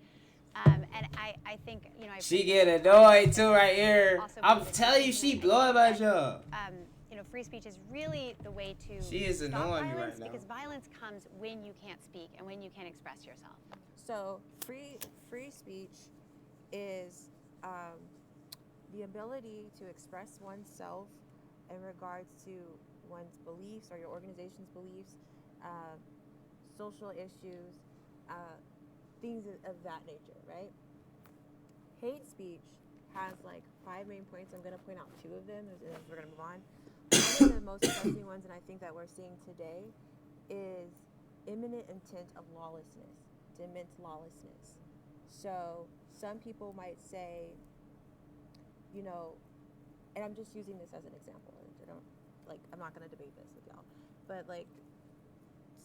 And I think, you know, She get annoyed too right here. also I'm believe telling in you, she I blow think my that, job. You know, free speech is really the way to She is stop annoying me violence right now. because violence comes when you can't speak and when you can't express yourself. So free speech is the ability to express oneself in regards to one's beliefs or your organization's beliefs, social issues, things of that nature, right? Hate speech has like 5 main points. I'm going to point out 2 of them and then we're going to move on. One of the most pressing ones, and I think that we're seeing today, is imminent intent of lawlessness, to immense lawlessness. So some people might say, you know, and I'm just using this as an example. I'm not going to debate this with y'all, but like,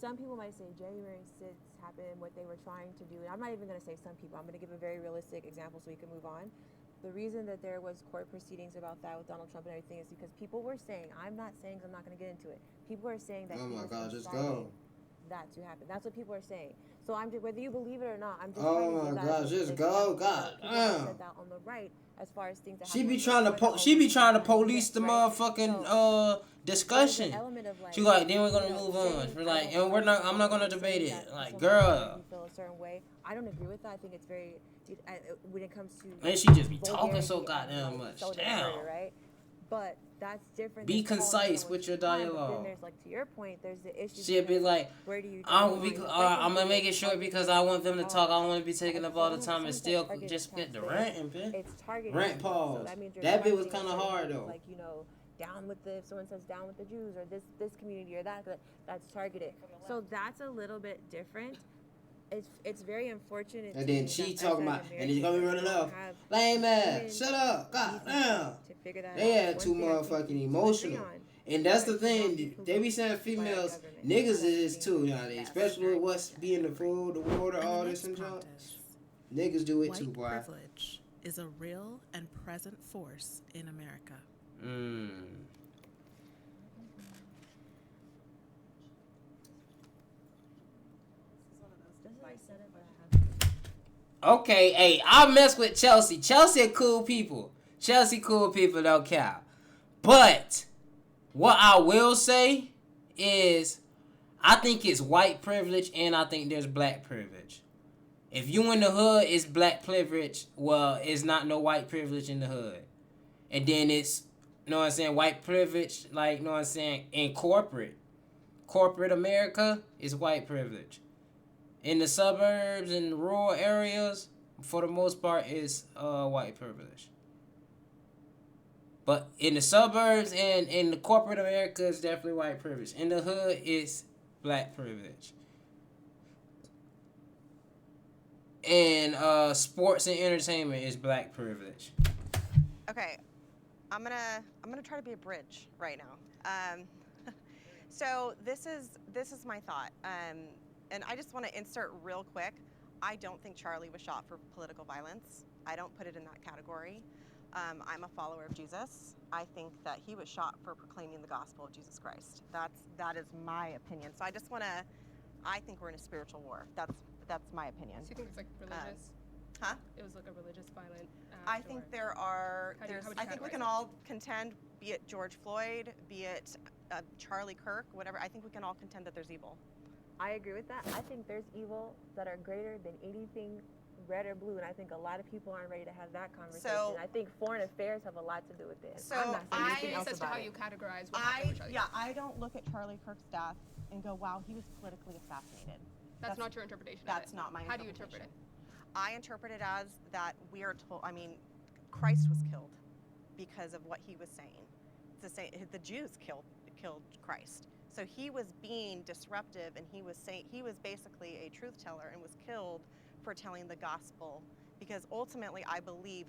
some people might say January 6th happened, what they were trying to do, and I'm not even going to say some people, I'm going to give a very realistic example so we can move on. The reason that there was court proceedings about that with Donald Trump and everything is because people were saying, I'm not saying, 'cause I'm not going to get into it, people are saying that Oh he my was God, just inciting go. that to happen. That's what people are saying. So I'm just, whether you believe it or not, I'm just Oh trying to my give that God, as just an go. example. God People have damn. said that on the right as far as things that She happen be with trying to the she be trying to homeless police the right? motherfucking So, discussion. there's an element of, like, She like, then we're gonna you know, move on. saying, We're I like, don't and we're not. like I'm not gonna saying debate that it. Like, someone girl. you feel a certain way. I don't agree with that. I think it's very when it comes to. And she just be talking so vulgarity and, goddamn like, much. shoulder Damn. murder, right? But that's different. Be than calling concise someone with your too kind, But dialogue. then there's, like, to your point, there's the issue. She'll be because like, where do you draw I'm the gonna line? make it short because I want them to talk. I don't want to be taking up all the time and Sometimes still targeted just get the attacks, ranting, bitch. It's targeted. Rant attacks, pause. So that means you're That bit was targeting kinda certain hard, groups, though. Like, you know, down with the, if someone says down with the Jews or this community or that's targeted. So that's a little bit different. it's very unfortunate. And to then me she that talking us about, as and he's gonna be running Americans off. don't have Lame ass, human shut up, god decency damn. to figure that They out. had One too thing I think motherfucking we can emotional. agree on And that's is the that thing, people they be who saying by our females, government niggas have is seen too nowadays, Yes, especially very with what's much. being the food, the water, And all the this next and junk. practice, Niggas do it white too, boy. privilege is a real and present force in America. Okay, hey, I mess with Chelsea. Chelsea are cool people. Chelsea cool people, don't count. But what I will say is I think it's white privilege and I think there's black privilege. If you in the hood, it's black privilege. Well, it's not no white privilege in the hood. And then it's, you know what I'm saying, white privilege, like, you know what I'm saying, in corporate America is white privilege. In the suburbs and rural areas, for the most part, is white privilege. But in the suburbs and in the corporate America, it's definitely white privilege. In the hood, it's black privilege. And sports and entertainment is black privilege. Okay, I'm gonna try to be a bridge right now. So this is my thought, and I just want to insert real quick. I don't think Charlie was shot for political violence. I don't put it in that category. I'm a follower of Jesus. I think that he was shot for proclaiming the gospel of Jesus Christ. That is my opinion. So I think we're in a spiritual war. That's my opinion. So you think it's like religious? Huh? It was like a religious violent act? I think there are. I think we can all contend, be it George Floyd, be it Charlie Kirk, whatever. I think we can all contend that there's evil. I agree with that. I think there's evil that are greater than anything red or blue, and I think a lot of people aren't ready to have that conversation. So, I think foreign affairs have a lot to do with this. So I'm not saying anything else as to about how it. you categorize what happened with Charlie Kirk. I don't look at Charlie Kirk's death and go, wow, he was politically assassinated. That's not your interpretation. That's of it. not my How do you interpretation. interpret it? I interpret it as that we are told. I mean, Christ was killed because of what he was saying. It's the same. The Jews killed Christ. So he was being disruptive, and he was basically a truth teller and was killed for telling the gospel. Because ultimately, I believe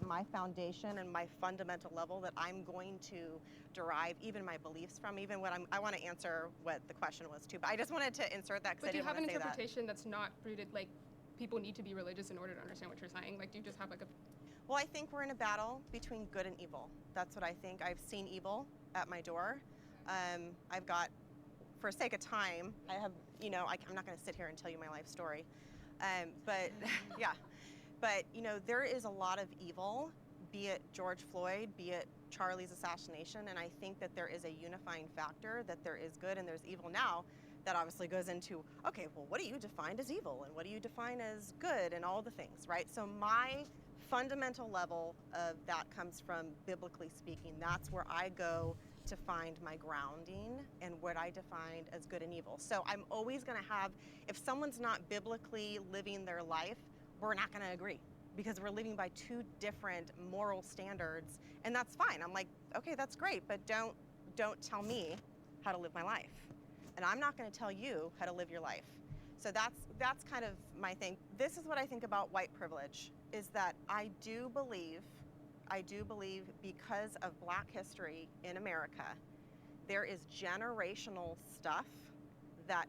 my foundation and my fundamental level that I'm going to derive even my beliefs from, even what I want to answer what the question was too. But I just wanted to insert that because I didn't want to say that. But do you have an interpretation that's not rooted, like people need to be religious in order to understand what you're saying? Like, do you just have like a... Well, I think we're in a battle between good and evil. That's what I think. I've seen evil at my door. I've got, for sake of time, I have, I'm not going to sit here and tell you my life story. But yeah, but there is a lot of evil, be it George Floyd, be it Charlie's assassination, and I think that there is a unifying factor, that there is good and there's evil. Now, that obviously goes into, okay, well, what do you define as evil and what do you define as good and all the things, right? So my fundamental level of that comes from biblically speaking. That's where I go to find my grounding and what I defined as good and evil. So I'm always going to have, if someone's not biblically living their life, we're not going to agree because we're living by two different moral standards, and that's fine. I'm like, okay, that's great, but don't tell me how to live my life. And I'm not going to tell you how to live your life. So that's kind of my thing. This is what I think about white privilege, is that I do believe because of Black history in America, there is generational stuff that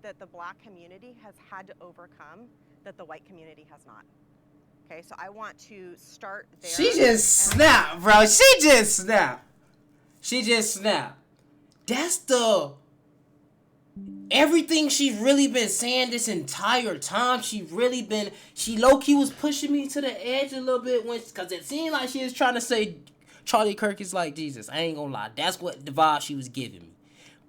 that the Black community has had to overcome that the white community has not. Okay, so I want to start there. She just snapped, bro. She just snapped. That's everything she's really been saying this entire time. She low-key was pushing me to the edge a little bit because it seemed like she was trying to say Charlie Kirk is like Jesus. I ain't gonna lie. That's what the vibe she was giving me.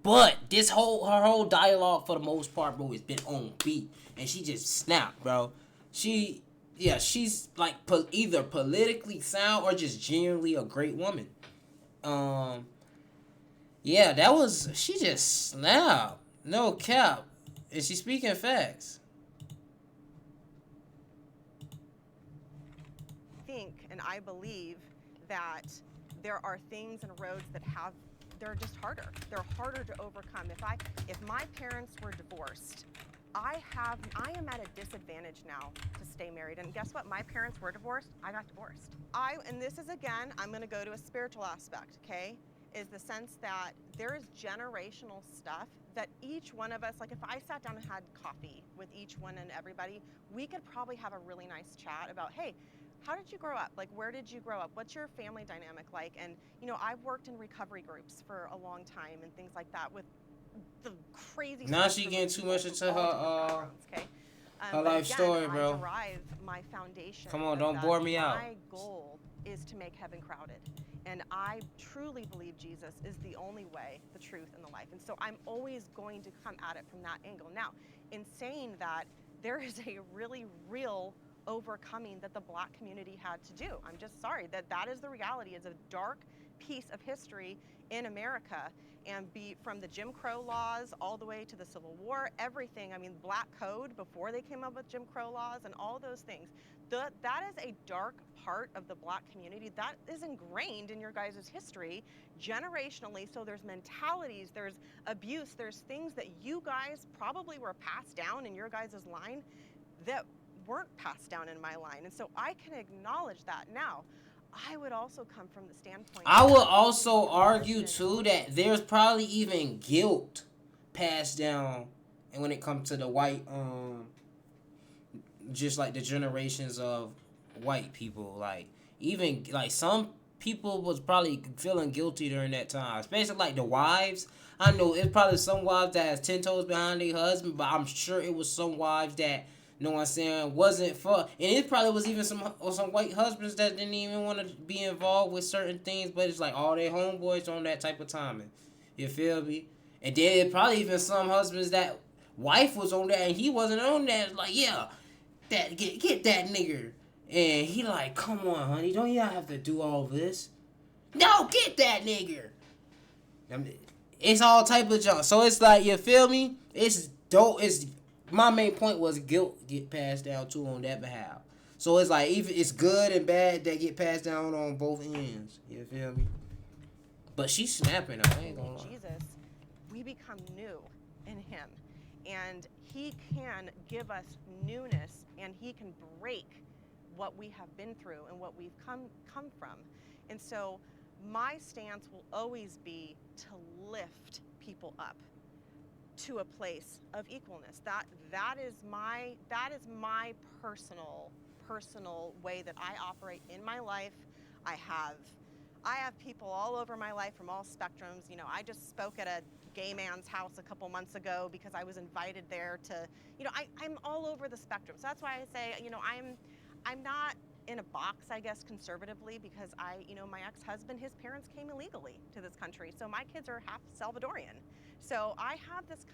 But her whole dialogue for the most part, bro, has been on beat. And she just snapped, bro. She's like either politically sound or just genuinely a great woman. Yeah, she just snapped. No cap. And she's speaking facts. I believe that there are things and roads that they're just harder. They're harder to overcome. If my parents were divorced, I am at a disadvantage now to stay married. And guess what? My parents were divorced. I got divorced. And this is, again, I'm going to go to a spiritual aspect, okay? Is the sense that there is generational stuff that each one of us, like if I sat down and had coffee with each one and everybody, we could probably have a really nice chat about, hey, how did you grow up? Like, where did you grow up? What's your family dynamic like? And, you know, I've worked in recovery groups for a long time and things like that with the crazy Now stuff she from getting too people much from into all her different backgrounds, okay? her But life again, story, I bro. derive my foundation. Come on, of don't that. bore me out. My goal is to make heaven crowded. And I truly believe Jesus is the only way, the truth, and the life. And so I'm always going to come at it from that angle. Now, in saying that, there is a really real overcoming that the Black community had to do. I'm just sorry that is the reality. It's a dark piece of history in America, and be from the Jim Crow laws all the way to the Civil War, everything. I mean, Black Code before they came up with Jim Crow laws and all those things. That is a dark part of the Black community that is ingrained in your guys' history generationally. So there's mentalities, there's abuse, there's things that you guys probably were passed down in your guys' line that weren't passed down in my line. And so I can acknowledge that. Now, I would also come from the standpoint. I would also argue too that there's probably even guilt passed down, and when it comes to the white, just like the generations of white people, like even like some people was probably feeling guilty during that time, especially like the wives. I know it's probably some wives that has 10 toes behind their husband, but I'm sure it was some wives that, you know what I'm saying, wasn't for, and it probably was even some white husbands that didn't even want to be involved with certain things, but it's like all their homeboys on that type of timing. You feel me? And then it probably even some husbands that wife was on that and he wasn't on that. It's like, yeah, that get that nigger. And he like, come on, honey, don't y'all have to do all this? No, get that nigger. It's all type of junk. So it's like, you feel me? It's dope. It's my main point was guilt get passed down too on that behalf. So it's like even it's good and bad that get passed down on both ends. You feel me? But she's snapping though. I ain't gonna lie. Jesus, we become new in him. And he can give us newness, and he can break what we have been through and what we've come from. And so my stance will always be to lift people up to a place of equalness. That is my personal way that I operate in my life. I have people all over my life from all spectrums. You know, I just spoke at a gay man's house a couple months ago because I was invited there to, you know, I'm all over the spectrum. So that's why I say, you know, I'm not in a box, I guess, conservatively, because my ex-husband, his parents came illegally to this country. So my kids are half Salvadorian. So I have this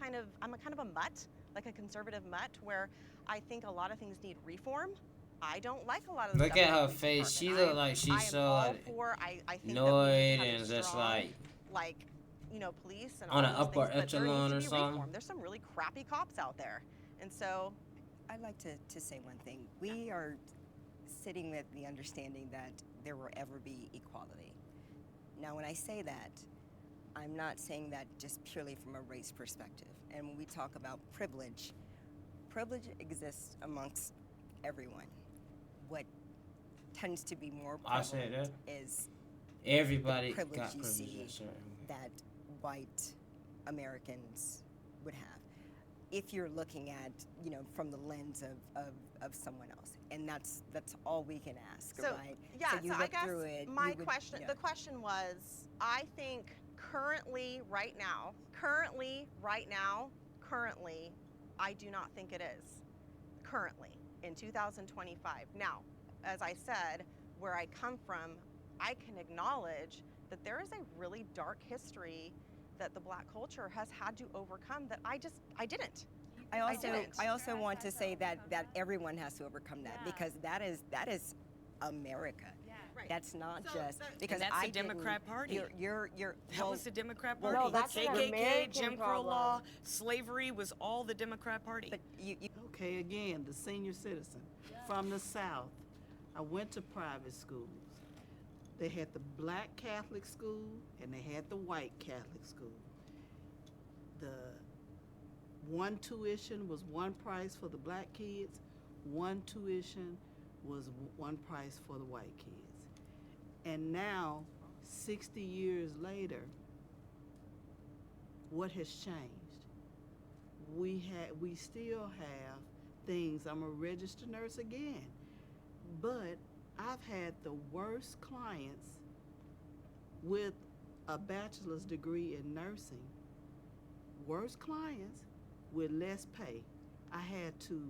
I'm a kind of a mutt, like a conservative mutt, where I think a lot of things need reform. I don't like a lot of the Look stuff at in her the police face. She department. look like she's I am so all for, I think annoyed that we need to have and a just strong, police and on all an those upper things, but there echelon needs or to be something. reform. There's some really crappy cops out there. And so I'd like to say one thing. We are sitting with the understanding that there will ever be equality. Now, when I say that, I'm not saying that just purely from a race perspective. And when we talk about privilege, privilege exists amongst everyone. What tends to be more prevalent is everybody the privilege got you privilege see in certain way. that white Americans would have. If you're looking at, from the lens of someone else. And that's all we can ask, right? Yeah, so you I look guess through it, my question, the question was, I think currently, right now, I do not think it is. Currently, in 2025. Now, as I said, where I come from, I can acknowledge that there is a really dark history that the Black culture has had to overcome that I didn't. I also want to say that everyone has to overcome that because that is America. Yeah. Right. That's not just because that's the Democrat Party. That was the Democrat Party. No, that's KKK, an American Jim Crow problem. law, slavery was all the Democrat Party. But Okay, again, the senior citizen from the South. I went to private schools. They had the black Catholic school and they had the white Catholic school. The one tuition was one price for the black kids, one tuition was one price for the white kids. And now, 60 years later, what has changed? We still have things. I'm a registered nurse again, but I've had the worst clients with a bachelor's degree in nursing, worst clients with less pay. I had to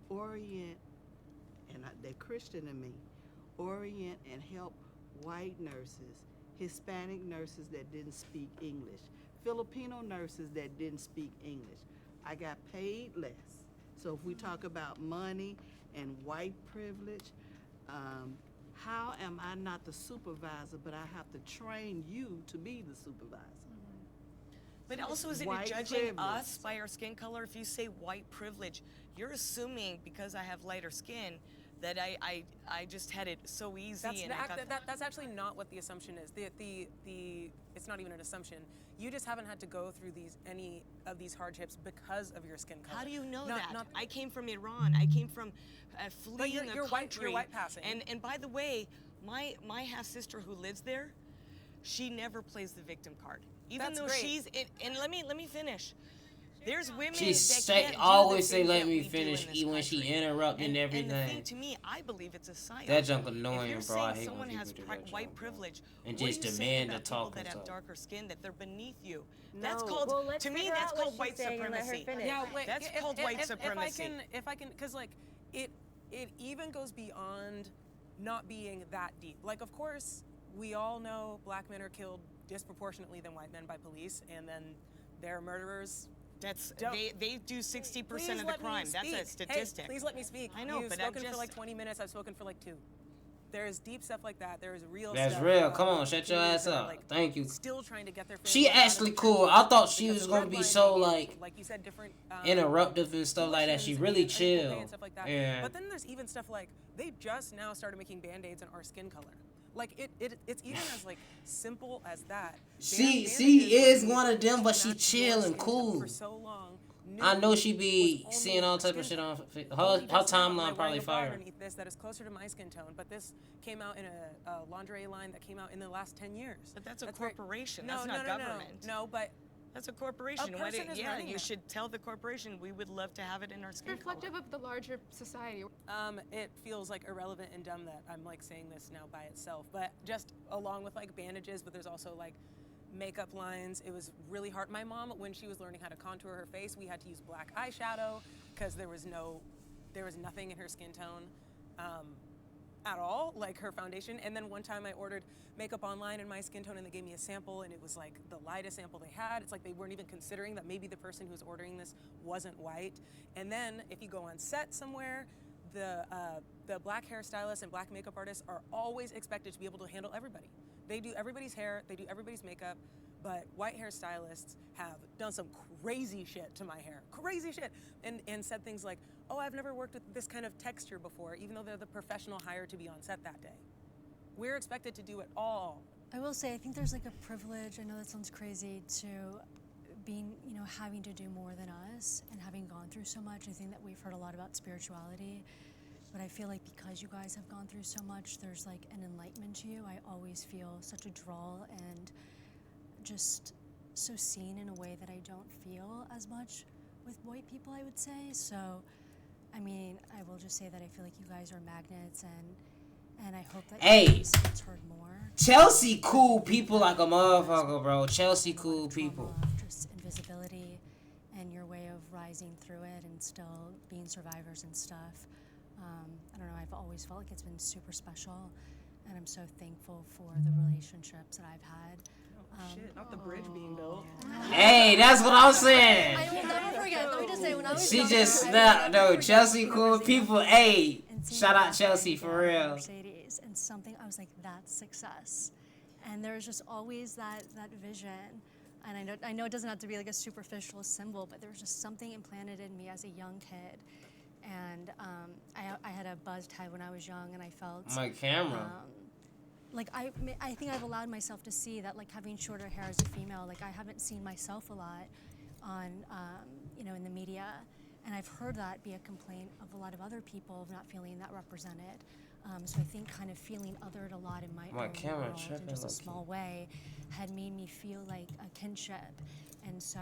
orient, and they're Christian in me, orient and help white nurses, Hispanic nurses that didn't speak English, Filipino nurses that didn't speak English. I got paid less. So if we talk about money and white privilege, how am I not the supervisor, but I have to train you to be the supervisor? But also, isn't White it judging privilege. us by our skin color? If you say white privilege, you're assuming because I have lighter skin that I just had it so easy. That's actually not what the assumption is. It's not even an assumption. You just haven't had to go through any of these hardships because of your skin color. How do you know that? I came from Iran. I came from fleeing a you're country. You're white passing. And by the way, my half sister who lives there, she never plays the victim card. Even That's though great. she's and let me finish. There's women She that can't always do say, the "Let things me that we do finish," in this when she country. interrupting And the everything. thing to me, I believe it's a psyop. That junk If annoying, you're bro. I saying hate someone when has people do that white junk, privilege and what just are you saying demand to about people talk that and have stuff. darker skin, that they're beneath you? No. That's called Well, let's to me. figure That's out what called she's white saying and let her supremacy. finish. Yeah, wait, That's called white supremacy. If I can, because like it even goes beyond not being that deep. Like, of course, we all know black men are killed disproportionately than white men by police, and then they're murderers. They do 60% of the crime. That's a statistic. Hey, please let me speak. I know, You've but spoken for like 20 minutes. I've spoken for like 2. There's deep stuff like that. There is real That's stuff. real. Come on, shut your communities ass that are, up. like, Thank you. Still trying to get their She families out of actually the cool. trenches I thought she because was the gonna red be line so may be, like you said, different interruptive and stuff like that. She tuitions really and unequal pay chill. and stuff like that. Yeah. But then there's even stuff like they just now started making band-aids on our skin color. Like it's even as like simple as that. She Bandages is were one of used them, to but she match chill your and skin tone cool. for so long. I know she Nude be was seeing only all your type of skin shit on tone. her Only just now am I timeline probably wearing a bra fire. underneath this that is closer to my skin tone, but this came out in a lingerie line that came out in the last 10 years. But that's a very- corporation. No, That's no, not no, government. No, but that's a corporation. A person is running you it. should tell the corporation we would love to have it in our skin reflective color. of the larger society. It feels like irrelevant and dumb that I'm like saying this now by itself, but just along with like bandages, but there's also like makeup lines. It was really hard. My mom, when she was learning how to contour her face, we had to use black eyeshadow because there was nothing in her skin tone at all, like her foundation. And then one time I ordered makeup online in my skin tone and they gave me a sample and it was like the lightest sample they had. It's like they weren't even considering that maybe the person who was ordering this wasn't white. And then if you go on set somewhere, the black hairstylists and black makeup artists are always expected to be able to handle everybody. They do everybody's hair, they do everybody's makeup, but white hairstylists have done some crazy shit to my hair, crazy shit, and said things like, oh, I've never worked with this kind of texture before, even though they're the professional hired to be on set that day. We're expected to do it all. I will say, I think there's like a privilege, I know that sounds crazy, to being, having to do more than us and having gone through so much. I think that we've heard a lot about spirituality, but I feel like because you guys have gone through so much, there's like an enlightenment to you. I always feel such a draw and just so seen in a way that I don't feel as much with white people, I would say. So, I mean, I will just say that I feel like you guys are magnets, and I hope that Hey. your voice gets heard more. Chelsea cool people like a motherfucker, bro. Chelsea cool people. Just invisibility and your way of rising through it and still being survivors and stuff. I don't know, I've always felt like it's been super special, and I'm so thankful for the relationships that I've had. Shit, not the bridge being built. Hey, that's what I'm saying. I will never forget. Let me just say, when I was She younger, just I snapped. will never No, forget Chelsea seeing cool Mercedes people. Hey, and seeing shout her out Chelsea break for down in real. Mercedes, and something I was like, that's success. And there's just always that vision. And I know it doesn't have to be like a superficial symbol, but there was just something implanted in me as a young kid. And I had a buzzed head when I was young, and I felt My camera. like I think I've allowed myself to see that, like, having shorter hair as a female, like I haven't seen myself a lot on in the media. And I've heard that be a complaint of a lot of other people of not feeling that represented. So I think kind of feeling othered a lot in my own world in just a small way had made me feel like a kinship. And so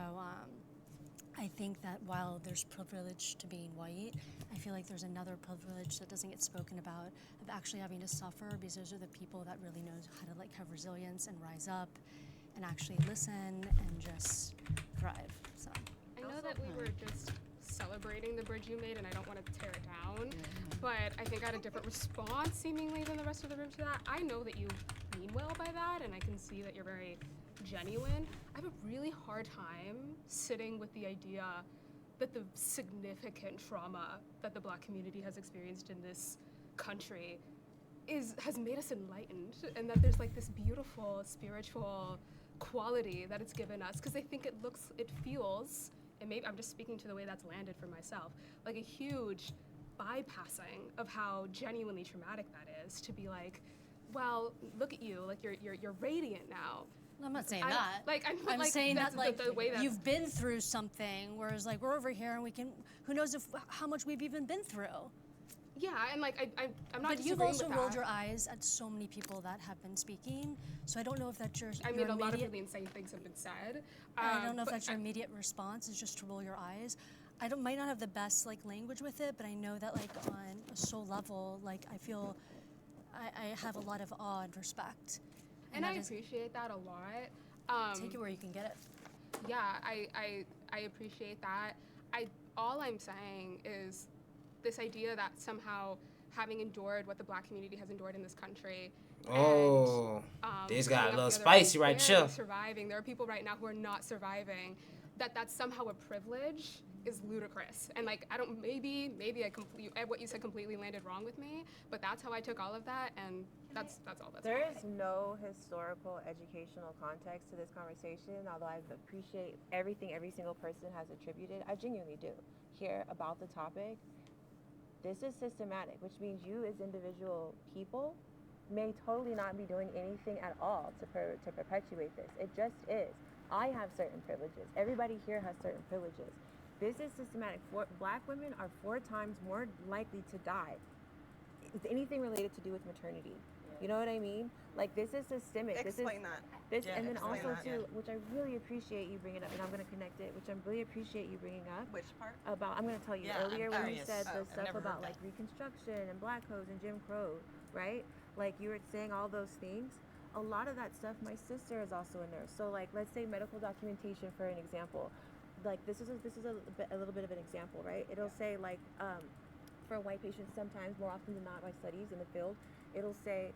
I think that while there's privilege to being white, I feel like there's another privilege that doesn't get spoken about of actually having to suffer, because those are the people that really know how to like have resilience and rise up and actually listen and just thrive. So I know that we were just celebrating the bridge you made, and I don't want to tear it down, but I think I had a different response seemingly than the rest of the room to that. I know that you mean well by that, and I can see that you're very genuine. I have a really hard time sitting with the idea that the significant trauma that the Black community has experienced in this country has made us enlightened, and that there's like this beautiful spiritual quality that it's given us, because I think it feels, and maybe I'm just speaking to the way that's landed for myself, like a huge bypassing of how genuinely traumatic that is, to be like, well, look at you, like you're radiant now. I'm not saying that. I'm like, saying that like the way that you've been through something, whereas like we're over here and we can, who knows how much we've even been through. Yeah, and like I'm not. But you've also rolled your eyes at so many people that have been speaking, so I don't know if that's your. I mean, a lot of really insane things have been said. I don't know if that's your immediate response is just to roll your eyes. Might not have the best like language with it, but I know that like on a soul level, like I feel, I have a lot of awe and respect. And I appreciate that a lot. Take it where you can get it. Yeah, I appreciate that. All I'm saying is this idea that somehow having endured what the Black community has endured in this country. This got a little spicy right here. Surviving. There are people right now who are not surviving. That's somehow a privilege is ludicrous. And like, maybe what you said completely landed wrong with me, but that's how I took all of that, and that's all. There is no historical educational context to this conversation, although I appreciate everything every single person has attributed. I genuinely do here about the topic. This is systematic, which means you as individual people may totally not be doing anything at all to perpetuate this. It just is. I have certain privileges. Everybody here has certain privileges. This is systematic. Black women are 4 times more likely to die with anything related to do with maternity. You know what I mean? Like, this is systemic. Explain that. And then also too, which I really appreciate you bringing up, and I'm going to connect it, which I really appreciate you bringing up. Which part? I'm going to tell you earlier when you said the stuff about like Reconstruction and Black codes and Jim Crow, right? Like you were saying all those things. A lot of that stuff, my sister is also in there. So like, let's say medical documentation for an example. Like this is a little bit of an example, right? It'll say like, for white patients, sometimes more often than not by studies in the field, it'll say,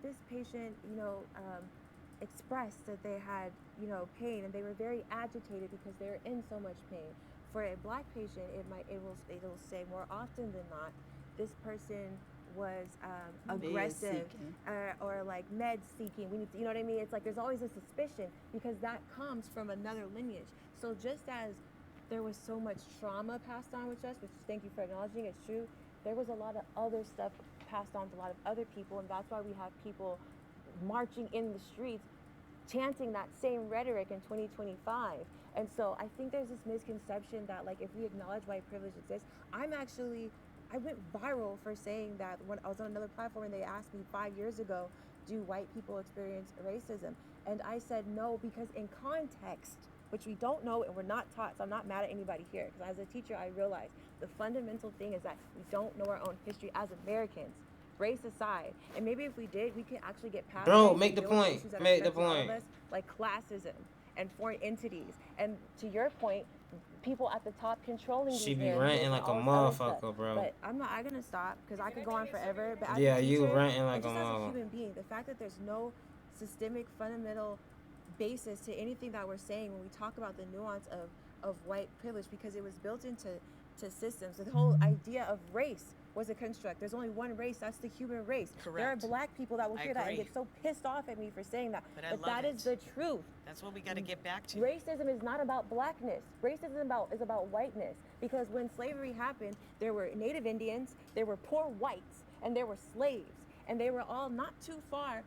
this patient, expressed that they had, pain, and they were very agitated because they were in so much pain. For a Black patient, it'll say more often than not, this person was aggressive or like med seeking. We need to, you know what I mean? It's like there's always a suspicion because that comes from another lineage. So just as there was so much trauma passed on with us, which thank you for acknowledging, it's true, there was a lot of other stuff passed on to a lot of other people, and that's why we have people marching in the streets chanting that same rhetoric in 2025. And so I think there's this misconception that like if we acknowledge white privilege exists, I went viral for saying that when I was on another platform and they asked me 5 years ago, do white people experience racism? And I said no, because in context, which we don't know and we're not taught, so I'm not mad at anybody here, because as a teacher I realize the fundamental thing is that we don't know our own history as Americans, race aside. And maybe if we did, we could actually get past make the point. Make the point. Us, like classism and foreign entities. And to your point, people at the top controlling she these be ranting like a motherfucker, bro. But I'm gonna stop because I could go on forever. But as yeah, a teacher, you ranting like a just as a motherfucker. human being, the fact that there's no systemic fundamental basis to anything that we're saying when we talk about the nuance of white privilege, because it was built into systems. The whole idea of race was a construct. There's only one race, that's the human race. Correct. There are Black people that will hear that and get so pissed off at me for saying that. But that is the truth. That's what we got to get back to. Racism is not about Blackness. Racism is about whiteness. Because when slavery happened, there were Native Indians, there were poor whites, and there were slaves. And they were all not too far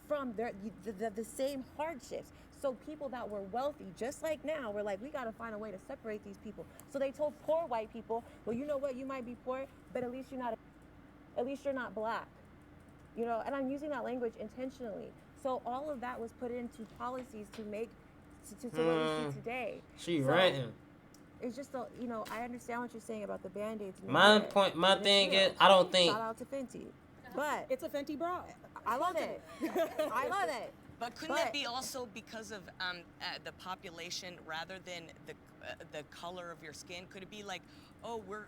from the same hardships. So people that were wealthy, just like now, were like, we got to find a way to separate these people. So they told poor white people, well, you know what, you might be poor, but at least you're not black. You know, and I'm using that language intentionally. So all of that was put into policies to make to what we see today. She So ranting. it's just you know, I understand what you're saying about the Band-Aids. My thing is, I don't think. Shout out to Fenty, but It's a Fenty bra. I love it. I love it. But couldn't that be also because of the population rather than the color of your skin? Could it be like, oh, we're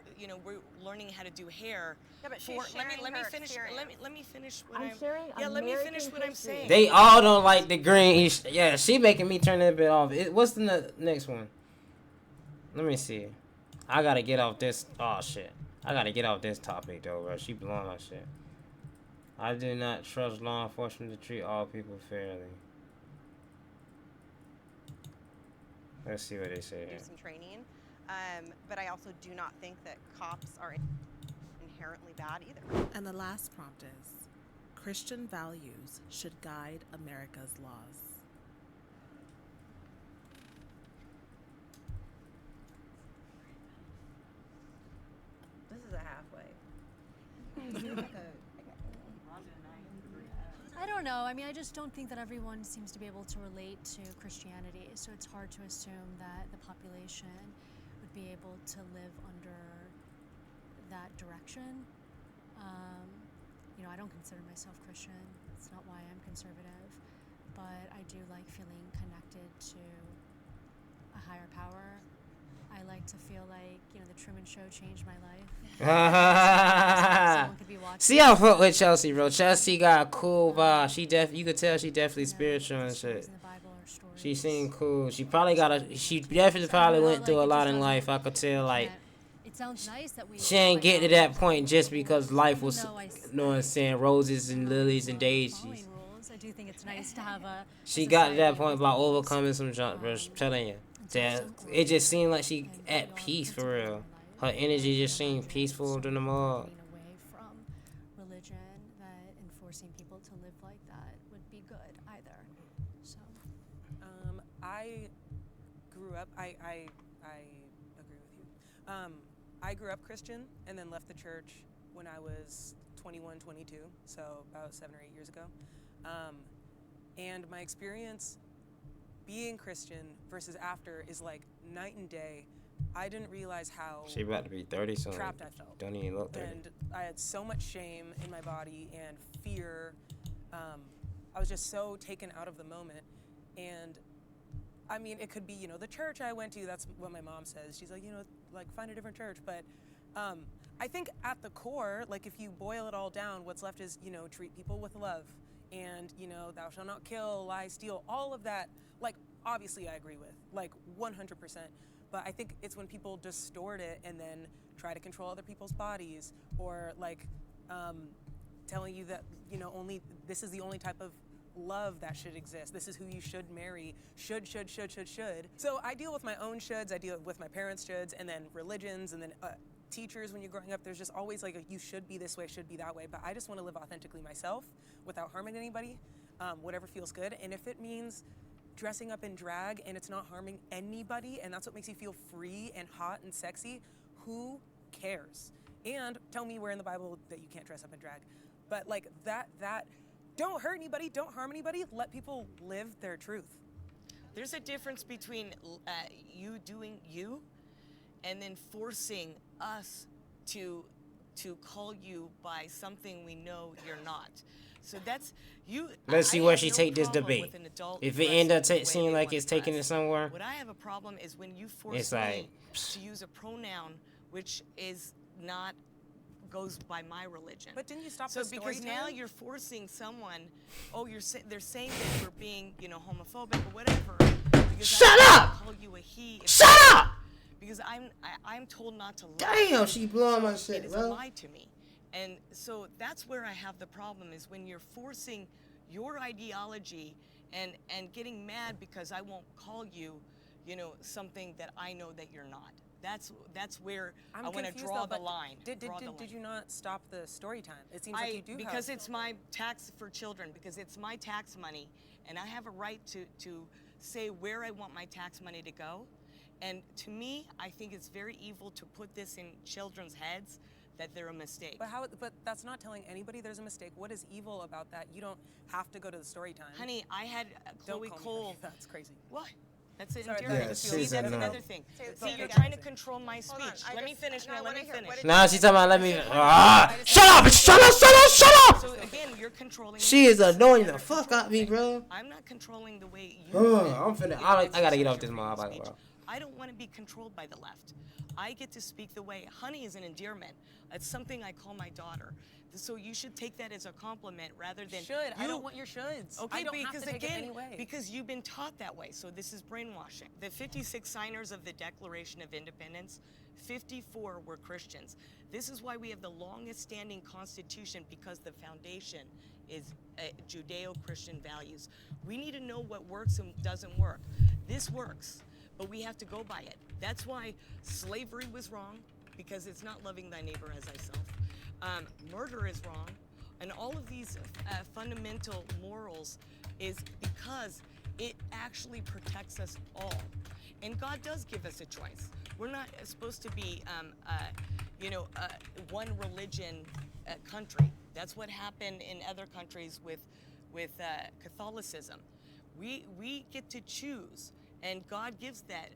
learning how to do hair? Yeah, but she's let me sharing her finish. experience. Let me finish what I'm I'm. sharing Yeah, let me American finish what I'm history. saying. They all don't like the green. Yeah, she making me turn that bit off. What's the next one? Let me see. I gotta get off this. Oh shit. I gotta get off this topic though, bro. She blowing my shit. I do not trust law enforcement to treat all people fairly. Let's see what they say here. Do some training, but I also do not think that cops are inherently bad either. And the last prompt is, Christian values should guide America's laws. This is a halfway. I don't know. I mean, I just don't think that everyone seems to be able to relate to Christianity. So it's hard to assume that the population would be able to live under that direction. You know, I don't consider myself Christian. It's not why I'm conservative. But I do like feeling connected to a higher power. I like to feel like, you know, the Truman Show changed my life. Someone could be watching. See, I fuck with Chelsea, bro. Chelsea got a cool vibe. You could tell she definitely spiritual and shit. She seemed cool. She definitely probably went through a lot in life. I could tell, like, It sounds nice that we. she ain't get to that point just because life was, you know what I'm saying, roses and lilies and daisies. Rules. I do think it's nice to have a. She got to that point by overcoming some junk, bro. I'm telling you. That it just seemed like she at peace for real. Her energy just seemed peaceful to the more. Away from religion, that enforcing people to live like that would be good either. So. I grew up. I agree with you. I grew up Christian and then left the church when I was 21, 22, so about 7 or 8 years ago. And my experience being Christian versus after is like night and day. I didn't realize how She about to be 30, so trapped I felt. don't even look 30. And I had so much shame in my body and fear. I was just so taken out of the moment. And I mean, it could be, you know, the church I went to, that's what my mom says. She's like, you know, like find a different church. But I think at the core, like if you boil it all down, what's left is, you know, treat people with love. And, you know, thou shalt not kill, lie, steal, all of that, like, obviously I agree with, like, 100%. But I think it's when people distort it and then try to control other people's bodies or, like, telling you that, you know, only, this is the only type of love that should exist. This is who you should marry. Should. So I deal with my own shoulds, I deal with my parents' shoulds, and then religions, and then teachers when you're growing up. There's just always like you should be this way, should be that way. But I just want to live authentically myself without harming anybody, whatever feels good. And if it means dressing up in drag and it's not harming anybody and that's what makes you feel free and hot and sexy, who cares? And tell me where in the Bible that you can't dress up in drag. But like that don't hurt anybody, don't harm anybody, let people live their truth. There's a difference between you doing you and then forcing us to call you by something we know you're not. So that's you. Let's see I where have she no take this problem debate. with an adult If it dressing end up the way seeming they like wanna it's taking dress. it somewhere, What I have a problem is when you force it's like, me to use a pronoun which is not goes by my religion. But didn't you stop so the story because now time? you're forcing someone, they're saying that we're being, you know, homophobic or whatever. Because Shut I up! Call you a he. Shut up! Because I'm told not to lie. Damn, she blowing my shit, It is bro. a lie to me. And so that's where I have the problem is when you're forcing your ideology and getting mad because I won't call you, you know, something that I know that you're not. That's where I want to confused, draw though, the but line. Did you not stop the story time? It seems like you do because have. it's my tax for children, because it's my tax money, and I have a right to say where I want my tax money to go. And to me, I think it's very evil to put this in children's heads that they're a mistake. But that's not telling anybody there's a mistake. What is evil about that? You don't have to go to the story time. Honey, I had Chloe Cole. That's crazy. What? That's an Sorry, endearment. Yeah, See, she's that's annoying. another thing. Say See, you're again. trying to control my Hold on, speech. I Let me just- finish. no, No, I let wanna me hear- finish. what did Now she's talking about let me. Shut up! Shut up! So again, you're controlling. She me. is annoying the fuck out me, bro. I'm not controlling the way you. I'm finna. I gotta get off this motherfucker, bro. I don't want to be controlled by the left. I get to speak the way. Honey is an endearment. It's something I call my daughter. So you should take that as a compliment rather than Should. I you. don't want your shoulds. Okay, I don't because have to take again, it anyway. because you've been taught that way. So this is brainwashing. The 56 signers of the Declaration of Independence, 54 were Christians. This is why we have the longest standing constitution, because the foundation is Judeo-Christian values. We need to know what works and doesn't work. This works, but we have to go by it. That's why slavery was wrong, because it's not loving thy neighbor as thyself. Murder is wrong, and all of these fundamental morals is because it actually protects us all. And God does give us a choice. We're not supposed to be, one religion country. That's what happened in other countries with Catholicism. We get to choose, and God gives that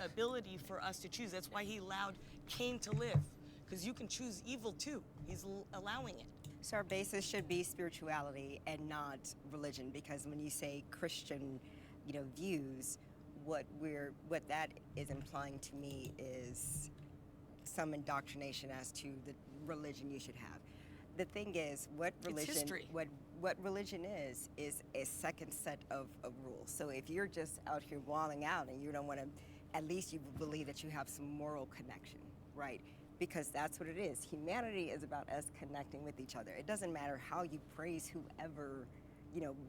ability for us to choose. That's why He allowed Cain to live, because you can choose evil too. He's allowing it. So our basis should be spirituality and not religion, because when you say Christian, views, what that is implying to me is some indoctrination as to the religion you should have. The thing is, what religion is a second set of rules. So if you're just out here walling out and you don't want to, at least you believe that you have some moral connection, right? Because that's what it is. Humanity is about us connecting with each other. It doesn't matter how you praise whoever,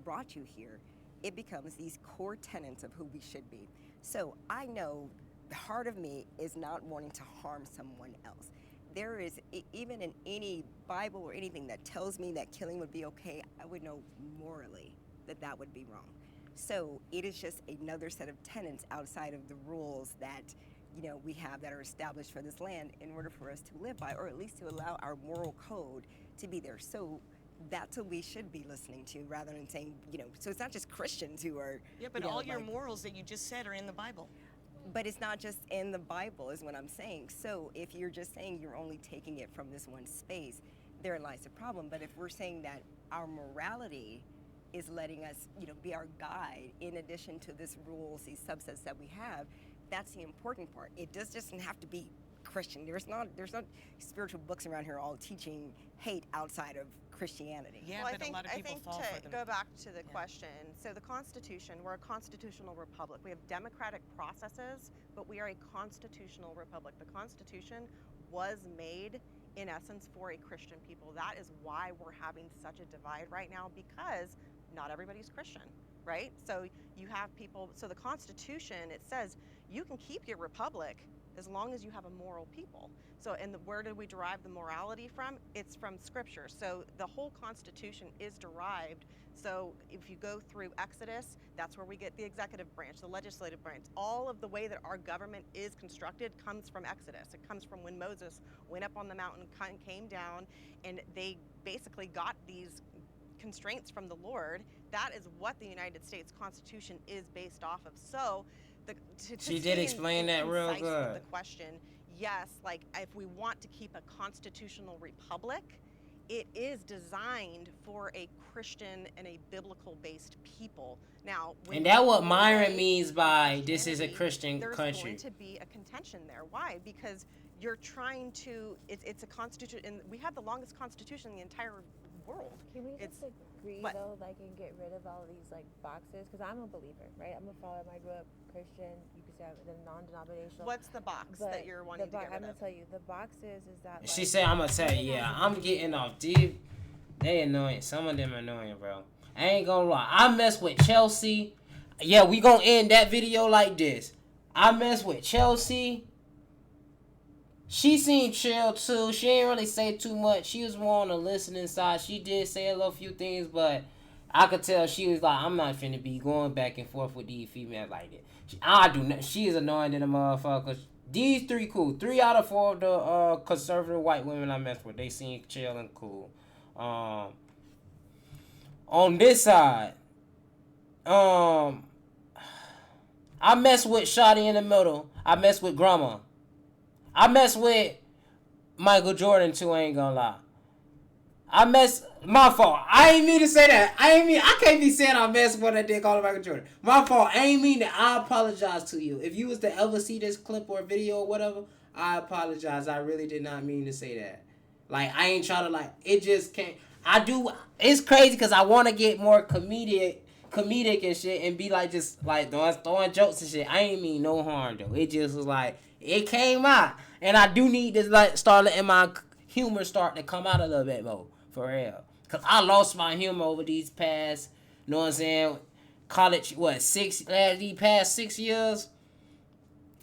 brought you here. It becomes these core tenets of who we should be. So I know the heart of me is not wanting to harm someone else. There is, even in any Bible or anything that tells me that killing would be okay, I would know morally that that would be wrong. So it is just another set of tenets outside of the rules that we have that are established for this land in order for us to live by, or at least to allow our moral code to be there. So that's what we should be listening to, rather than saying, so it's not just Christians who are. Yeah, but all your morals that you just said are in the Bible. But it's not just in the Bible, is what I'm saying. So if you're just saying you're only taking it from this one space, there lies the problem. But if we're saying that our morality is letting us, be our guide, in addition to these rules, these subsets that we have, that's the important part. It doesn't have to be Christian. There's not spiritual books around here all teaching hate outside of Christianity. Yeah, well, but a lot of people fall for them. To go back to the question, so the Constitution, we're a constitutional republic. We have democratic processes, but we are a constitutional republic. The Constitution was made, in essence, for a Christian people. That is why we're having such a divide right now, because not everybody's Christian, right? So you have people, so the Constitution, it says you can keep your republic as long as you have a moral people. So, where do we derive the morality from? It's from Scripture. So the whole Constitution is derived. So if you go through Exodus, that's where we get the executive branch, the legislative branch. All of the way that our government is constructed comes from Exodus. It comes from when Moses went up on the mountain, came down, and they basically got these constraints from the Lord. That is what the United States Constitution is based off of. So she did explain that real good. The question, yes, like if we want to keep a constitutional republic, it is designed for a Christian and a biblical-based people. Now, and that's what Myron means by this is a Christian country. There's going to be a contention there. Why? Because you're trying to. It's a constitution, and we have the longest constitution in the entire world. Can we just agree though, like, and get rid of all these like boxes? Because I'm a believer, right? I'm a follower. I grew up Christian. You could say I'm non-denominational. What's the box that you're wanting to get rid of? I'm gonna tell you. The box is that. Like, she said, "I'm gonna tell you, yeah, I'm getting off deep. They annoying. Some of them annoying, bro. I ain't gonna lie. I mess with Chelsea. Yeah, we gonna end that video like this. I mess with Chelsea. She seemed chill too. She ain't really say too much. She was more on the listening side. She did say a little few things, but I could tell she was like, I'm not finna be going back and forth with these females like that. I do not. She is annoying than a motherfucker. These 3 cool. 3 out of 4 of the conservative white women I mess with, they seem chill and cool. On this side, I mess with Shotty in the middle. I mess with Grandma. I mess with Michael Jordan too, I ain't gonna lie. My fault. I ain't mean to say that. I can't be saying I mess with that dick all Michael Jordan. My fault. I ain't mean that. I apologize to you. If you was to ever see this clip or video or whatever, I apologize. I really did not mean to say that. Like, I ain't trying to, like, it just can't. It's crazy because I want to get more comedic and shit and be like, just like throwing jokes and shit. I ain't mean no harm though. It just was like, it came out. And I do need to like start letting my humor start to come out a little bit more. For real. Because I lost my humor over these past, you know what I'm saying, college, these past 6 years.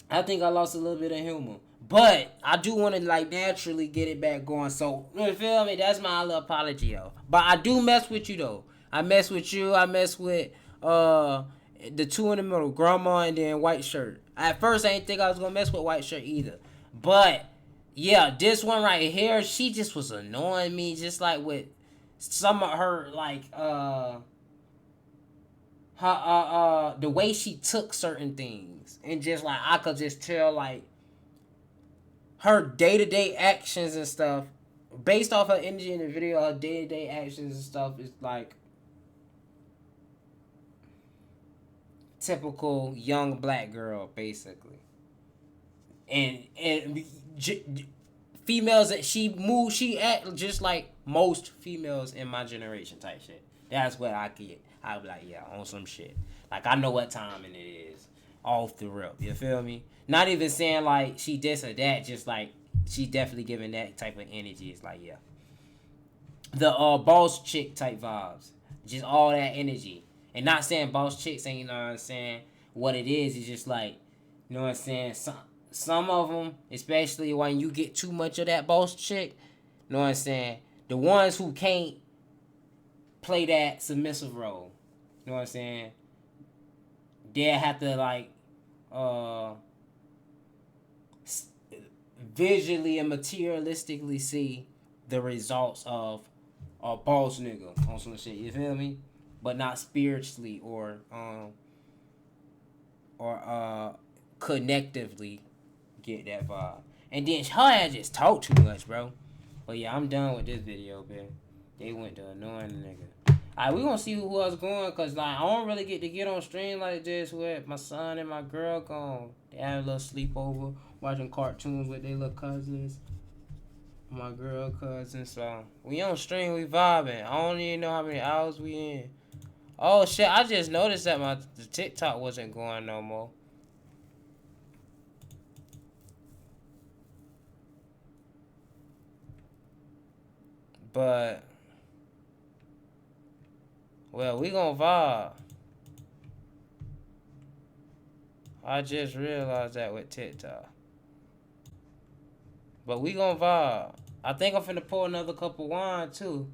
I think I lost a little bit of humor. But I do want to like naturally get it back going. So, you feel me? That's my little apology, yo. But I do mess with you, though. I mess with you. I mess with the 2 in the middle, Grandma and then White Shirt. At first, I didn't think I was going to mess with White Shirt either. But, yeah, this one right here, she just was annoying me. Just like with some of her, like, the way she took certain things. And just like, I could just tell, like, her day-to-day actions and stuff, based off her energy in the video, her day-to-day actions and stuff is like typical young black girl, basically. And females that she act just like most females in my generation type shit. That's what I get. I be like, yeah, on some shit. Like, I know what time it is. Off the rip, you feel me? Not even saying like she this or that, just like she definitely giving that type of energy. It's like, yeah, the boss chick type vibes, just all that energy. And not saying boss chicks ain't, you know what I'm saying, what it is just like, you know what I'm saying, some of them, especially when you get too much of that boss chick, you know what I'm saying, the ones who can't play that submissive role, you know what I'm saying, they'll have to like visually and materialistically see the results of a boss nigga on some shit, you feel me? But not spiritually or connectively get that vibe. And then her ass just talk too much, bro. But yeah, I'm done with this video, man. They went to annoying the nigga. Alright, we gonna see who else going, cause like I don't really get on stream like this with my son and my girl gone. They had a little sleepover, watching cartoons with their little cousins. My girl cousins, so we on stream, we vibing. I don't even know how many hours we in. Oh shit, I just noticed that the TikTok wasn't going no more. But well, we gonna vibe. I just realized that with TikTok. But we gonna vibe. I think I'm finna pour another cup of wine too.